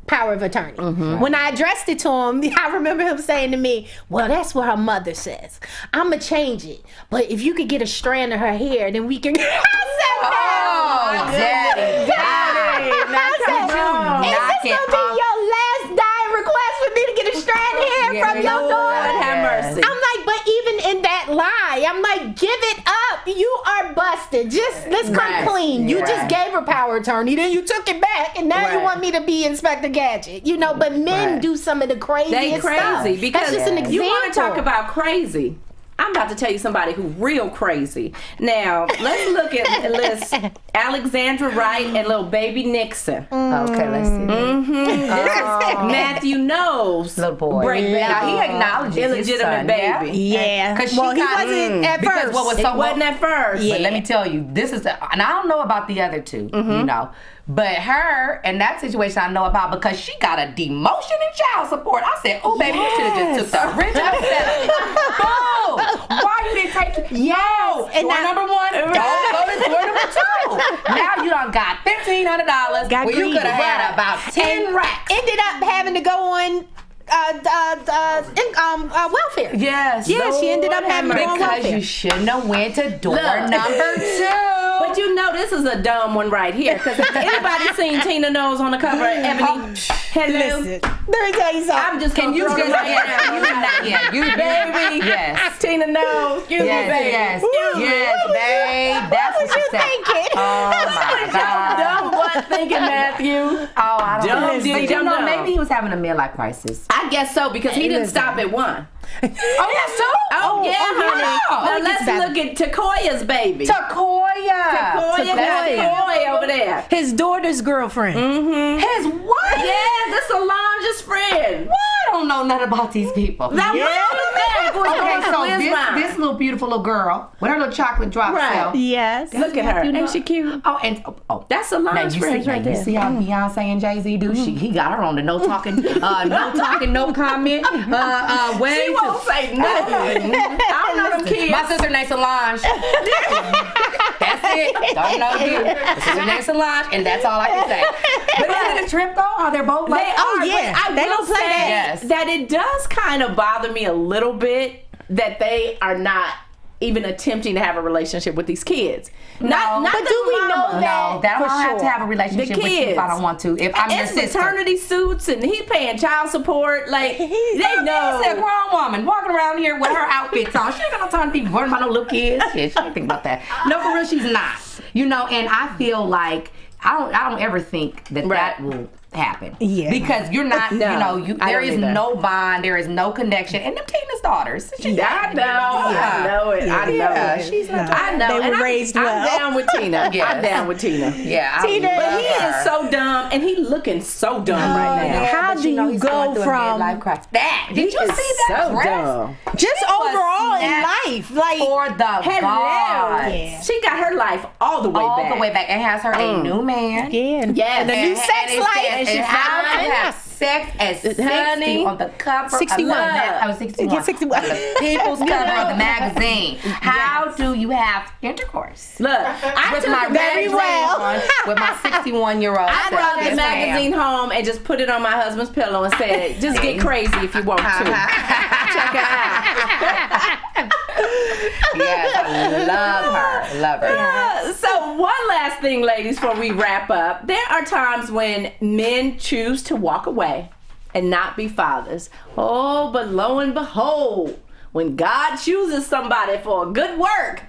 power of attorney. When I addressed it to him, I remember him saying to me, well, that's what her mother says. I'm going to change it. But if you could get a strand of her hair, then we can... I said, Daddy. is this going to be your last dying request for me to get a strand of hair from your daughter? Have mercy. I'm like, but even in that lie, I'm like, give it up. You are busted. Let's come clean. You just gave her power of attorney, then you took it back, and now you want me to be Inspector Gadget. But men do some of the craziest stuff. They crazy because that's just an example. You want to talk about crazy? I'm about to tell you somebody who's real crazy. Now, let's look at this Alexandra Wright and little baby Nixon. Okay, let's see. Matthew knows. Little boy. Now, he acknowledges illegitimate baby. Yeah. Because he wasn't at because first. what was It so wasn't at first. But let me tell you, this is, and I don't know about the other two, but her and that situation I know about because she got a demotion in child support. I said, oh, baby, you should have just took the original settlement. Boom! Why you didn't take it? Yo! And door number one, don't go to door number two. Now you done got $1,500 where you could have had about 10 racks. Ended up having to go on welfare. Yes. Yeah, she ended up having to go on welfare. Because you shouldn't have went to door number two. But this is a dumb one right here. Because anybody seen Tina Knowles on the cover of Ebony? Hello. Listen, let me tell you something. I'm just gonna throw it right now. You baby. Yes. Tina Knowles. Excuse me, baby. Yes, babe. That's what you thinking. Oh my God. Dumb what thinking, Matthew? Oh, I don't know. Dumb, But maybe he was having a midlife crisis. I guess so because he didn't stop at one. Oh, yes, too? Oh, yeah, honey. wow. Now let's look at Takoya's baby. Takoya. That's Takoya over there. His daughter's girlfriend. His what? Yeah, that's Solange's friend. What? I don't know nothing about these people. Okay, so this little beautiful little girl with her little chocolate drop cell. Yes. Look at her. Ain't she cute? Oh, and that's Solange's friend right there. You see how Beyonce and Jay-Z do? He got her on the no talking, no comment. She won't say nothing. I don't know them kids. My sister named Solange. That's it. Don't know you. My sister named Solange, and that's all I can say. But isn't it a trip though? Are they both like? They don't play that. That it does kind of bother me a little bit that they are not even attempting to have a relationship with these kids. But do we know that? No, that I don't have sure. to have a relationship with you if I don't want to. If I'm your sister. Maternity suits and he paying child support. Like, they know. He's a grown woman walking around here with her outfits on. She ain't got no time to be worrying about no little kids. Shit, she ain't think about that. No, for real, she's not. And I feel like I don't ever think that will happen. Yeah. Because you're not, there is no bond, there is no connection. And them Tina's daughters. I know it. She's not. I know. They were raised well. I'm down with Tina. Yes. I'm down with Tina. Yeah. But he is so dumb, and he looking so dumb right now. How do you go from that? Did you see that so dress? Dumb. Just overall in life, like for the gods. Yeah. She got her life all the way back. It has her a new man. Yes. And a new sex life. And she how to have sex at 60 on the cover 61. I was 61. 61. On the people's cover of the magazine. How do you have intercourse? Look, I with took my it very well. With my 61-year-old. I brought the magazine home and just put it on my husband's pillow and said, just get crazy if you want to. Check it out. Yes, I love her. So one last thing, ladies, before we wrap up. There are times when men choose to walk away and not be fathers. Oh, but lo and behold, when God chooses somebody for a good work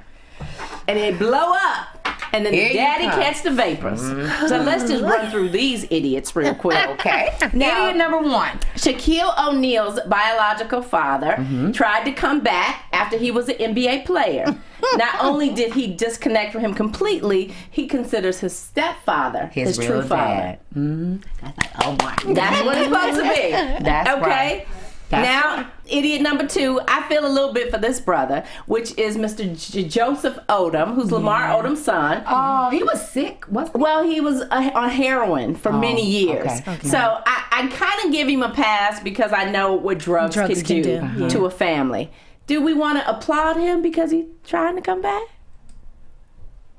and it blow up, and then the daddy catch the vapors. So let's just run through these idiots real quick. Okay. Now, Idiot number 1. Shaquille O'Neal's biological father tried to come back after he was an NBA player. Not only did he disconnect from him completely, he considers his stepfather his true father. That's like, oh my God. That's what it's supposed to be. That's okay. right. Now, idiot number 2, I feel a little bit for this brother, which is Mr. Joseph Odom, who's Lamar Odom's son. Oh, he was sick, wasn't he? Well, he was on heroin for many years. Okay. So I kind of give him a pass because I know what drugs can do to a family. Do we want to applaud him because he's trying to come back?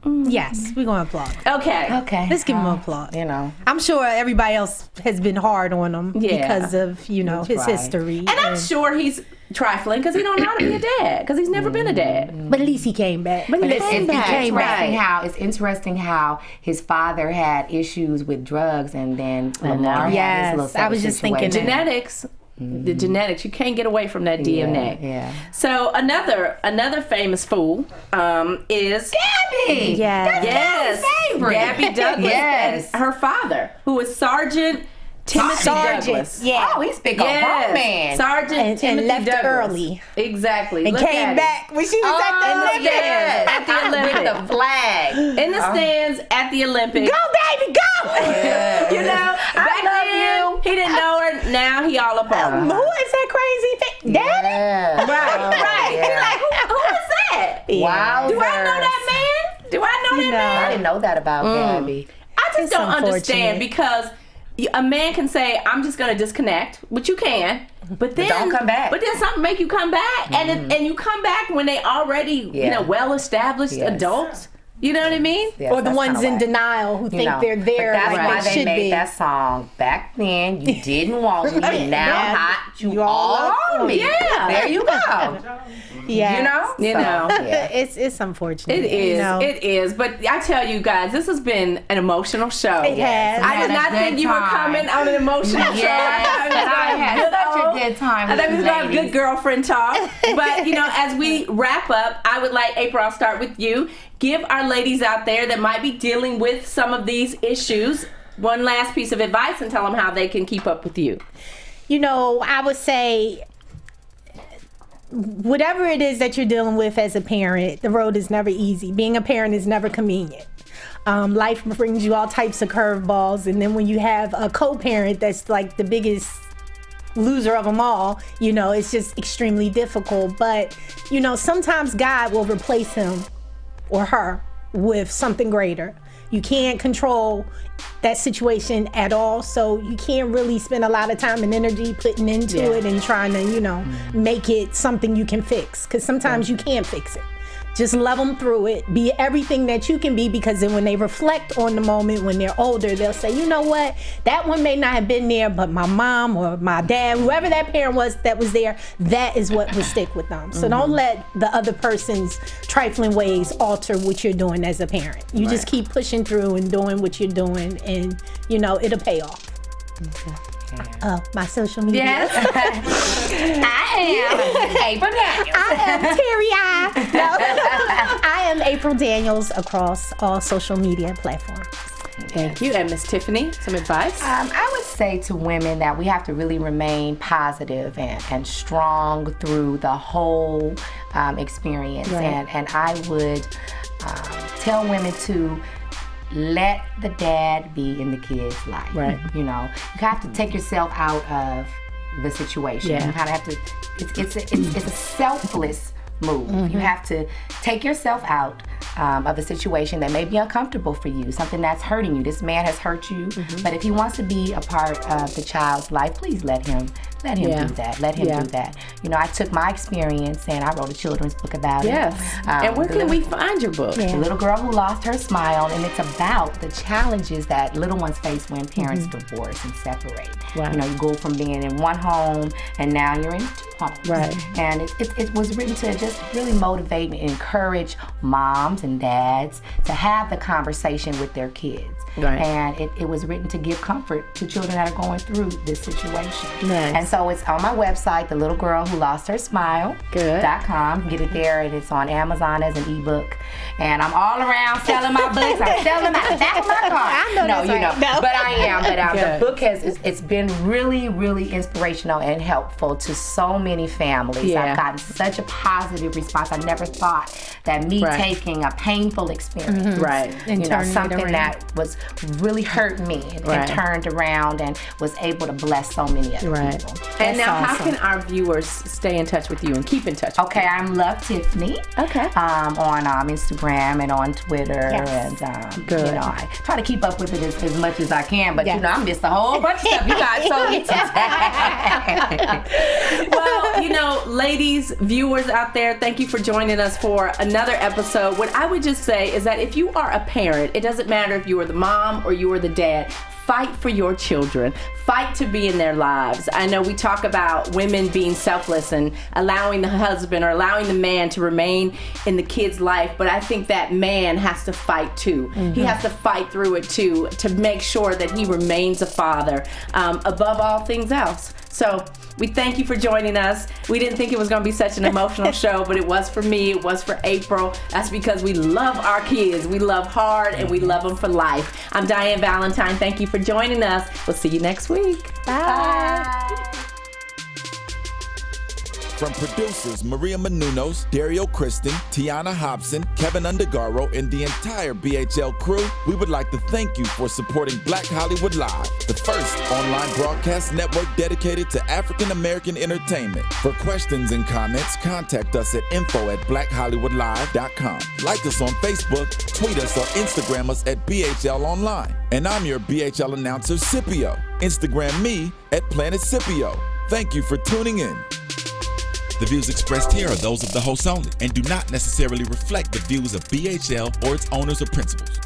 Yes, we're going to applaud. Okay. Let's give him an applause. You know. I'm sure everybody else has been hard on him because of, his history. And I'm sure he's trifling because he don't know how to be a dad because he's never been a dad. But at least he came back. It's interesting how his father had issues with drugs and then Lamar had his little I was just thinking genetics. The genetics, you can't get away from that DNA. Yeah. So another famous fool is Gabby. Yes, favorite. Gabby Douglas Yes. and her father, who is Sergeant Timothy Douglas. Yeah. Oh, he's big on her man. Sergeant Timothy and left Douglas. early. Exactly. And Look came at back when she was at the Olympics. Olympics. At the Olympics. With the flag. In the stands at the Olympics. Go, baby, go! You know, back then, he didn't know her. Now he all up on her. Who is that crazy thing? Daddy? Yeah. Right. Yeah. He's like, who is that? Wow. Do I know that man? Do I know that man? I didn't know that about Gabby. I just It's don't understand unfortunate. because a man can say, I'm just going to disconnect, which you can. But then don't come back. But then something make you come back, and you come back when they already well established adults. You know what I mean? Yes, Or the that's ones kinda in whack. denial who think they're there But that's like why they should made be. that song. Back then, you didn't want me. Now, hot, you all on me. Yeah. There you go. Yeah. You know? You know. Yeah. It's unfortunate. It is. You know? It is. But I tell you guys, this has been an emotional show. It has. I did had a not good think you were time. coming on an emotional show. Yes, I had such a good time I with thought we you was going to have ladies. good girlfriend talk. But, as we wrap up, I would like, April, I'll start with you. Give our ladies out there that might be dealing with some of these issues one last piece of advice and tell them how they can keep up with you. I would say whatever it is that you're dealing with as a parent, the road is never easy. Being a parent is never convenient. Life brings you all types of curveballs, and then when you have a co-parent that's like the biggest loser of them all, it's just extremely difficult. But, sometimes God will replace him or her with something greater. You can't control that situation at all, so you can't really spend a lot of time and energy putting into it and trying to, make it something you can fix, because sometimes you can't fix it. Just love them through it. Be everything that you can be, because then when they reflect on the moment when they're older, they'll say, you know what? That one may not have been there, but my mom or my dad, whoever that parent was that was there, that is what would stick with them. So don't let the other person's trifling ways alter what you're doing as a parent. You just keep pushing through and doing what you're doing, and, it'll pay off. My social media. Yes. I am April Daniels. I am Terry I am April Daniels across all social media platforms. Thank you. And Miss Tiffany, some advice? I would say to women that we have to really remain positive and strong through the whole experience. Right. And I would tell women to let the dad be in the kid's life. Right. You have to take yourself out of the situation. Yeah. You kind of have to. It's a selfless move. You have to take yourself out of a situation that may be uncomfortable for you, something that's hurting you. This man has hurt you, but if he wants to be a part of the child's life, please let him do that. Let him do that. I took my experience and I wrote a children's book about it. And where can we find your book? The little girl who lost her smile, and it's about the challenges that little ones face when parents divorce and separate. Right. You go from being in one home and now you're in two homes. Right. And it was written to just really motivate and encourage moms and dads to have the conversation with their kids. Right. And it was written to give comfort to children that are going through this situation. Nice. And so it's on my website, The Little Girl Who Lost Her Smile.com. Get it there, and it's on Amazon as an ebook. And I'm all around selling my books. I'm selling them out the back of my car. I know that's right. No. But I am. But Good. the book it's been really, really inspirational and helpful to so many families. Yeah. I've gotten such a positive response. I never thought that me Right. taking a painful experience, Right. And turning it something around. that was really hurt me and Right. turned around and was able to bless so many other Right. people. And That's now, how awesome. can our viewers stay in touch with you and keep in touch with Okay, I'm Love Tiffney. Okay. On Instagram and on Twitter. Yes. And Good. I try to keep up with it as much as I can, but Yes. I missed a whole bunch of stuff you guys told me today. Well, ladies, viewers out there, thank you for joining us for another episode. What I would just say is that if you are a parent, it doesn't matter if you are the mom or you are the dad, fight for your children. Fight to be in their lives. I know we talk about women being selfless and allowing the husband or allowing the man to remain in the kid's life, but I think that man has to fight too. He has to fight through it too to make sure that he remains a father above all things else. So we thank you for joining us. We didn't think it was going to be such an emotional show, but it was for me. It was for April. That's because we love our kids. We love hard and we love them for life. I'm Diann Valentine. Thank you for joining us. We'll see you next week. Bye. From producers Maria Menounos, Dario Kristen, Tiana Hobson, Kevin Undergaro, and the entire BHL crew, we would like to thank you for supporting Black Hollywood Live, the first online broadcast network dedicated to African American entertainment. For questions and comments, contact us at info@blackhollywoodlive.com. Like us on Facebook, tweet us, or Instagram us at BHL Online. And I'm your BHL announcer, Scipio. Instagram me at Planet Scipio. Thank you for tuning in. The views expressed here are those of the host only and do not necessarily reflect the views of BHL or its owners or principals.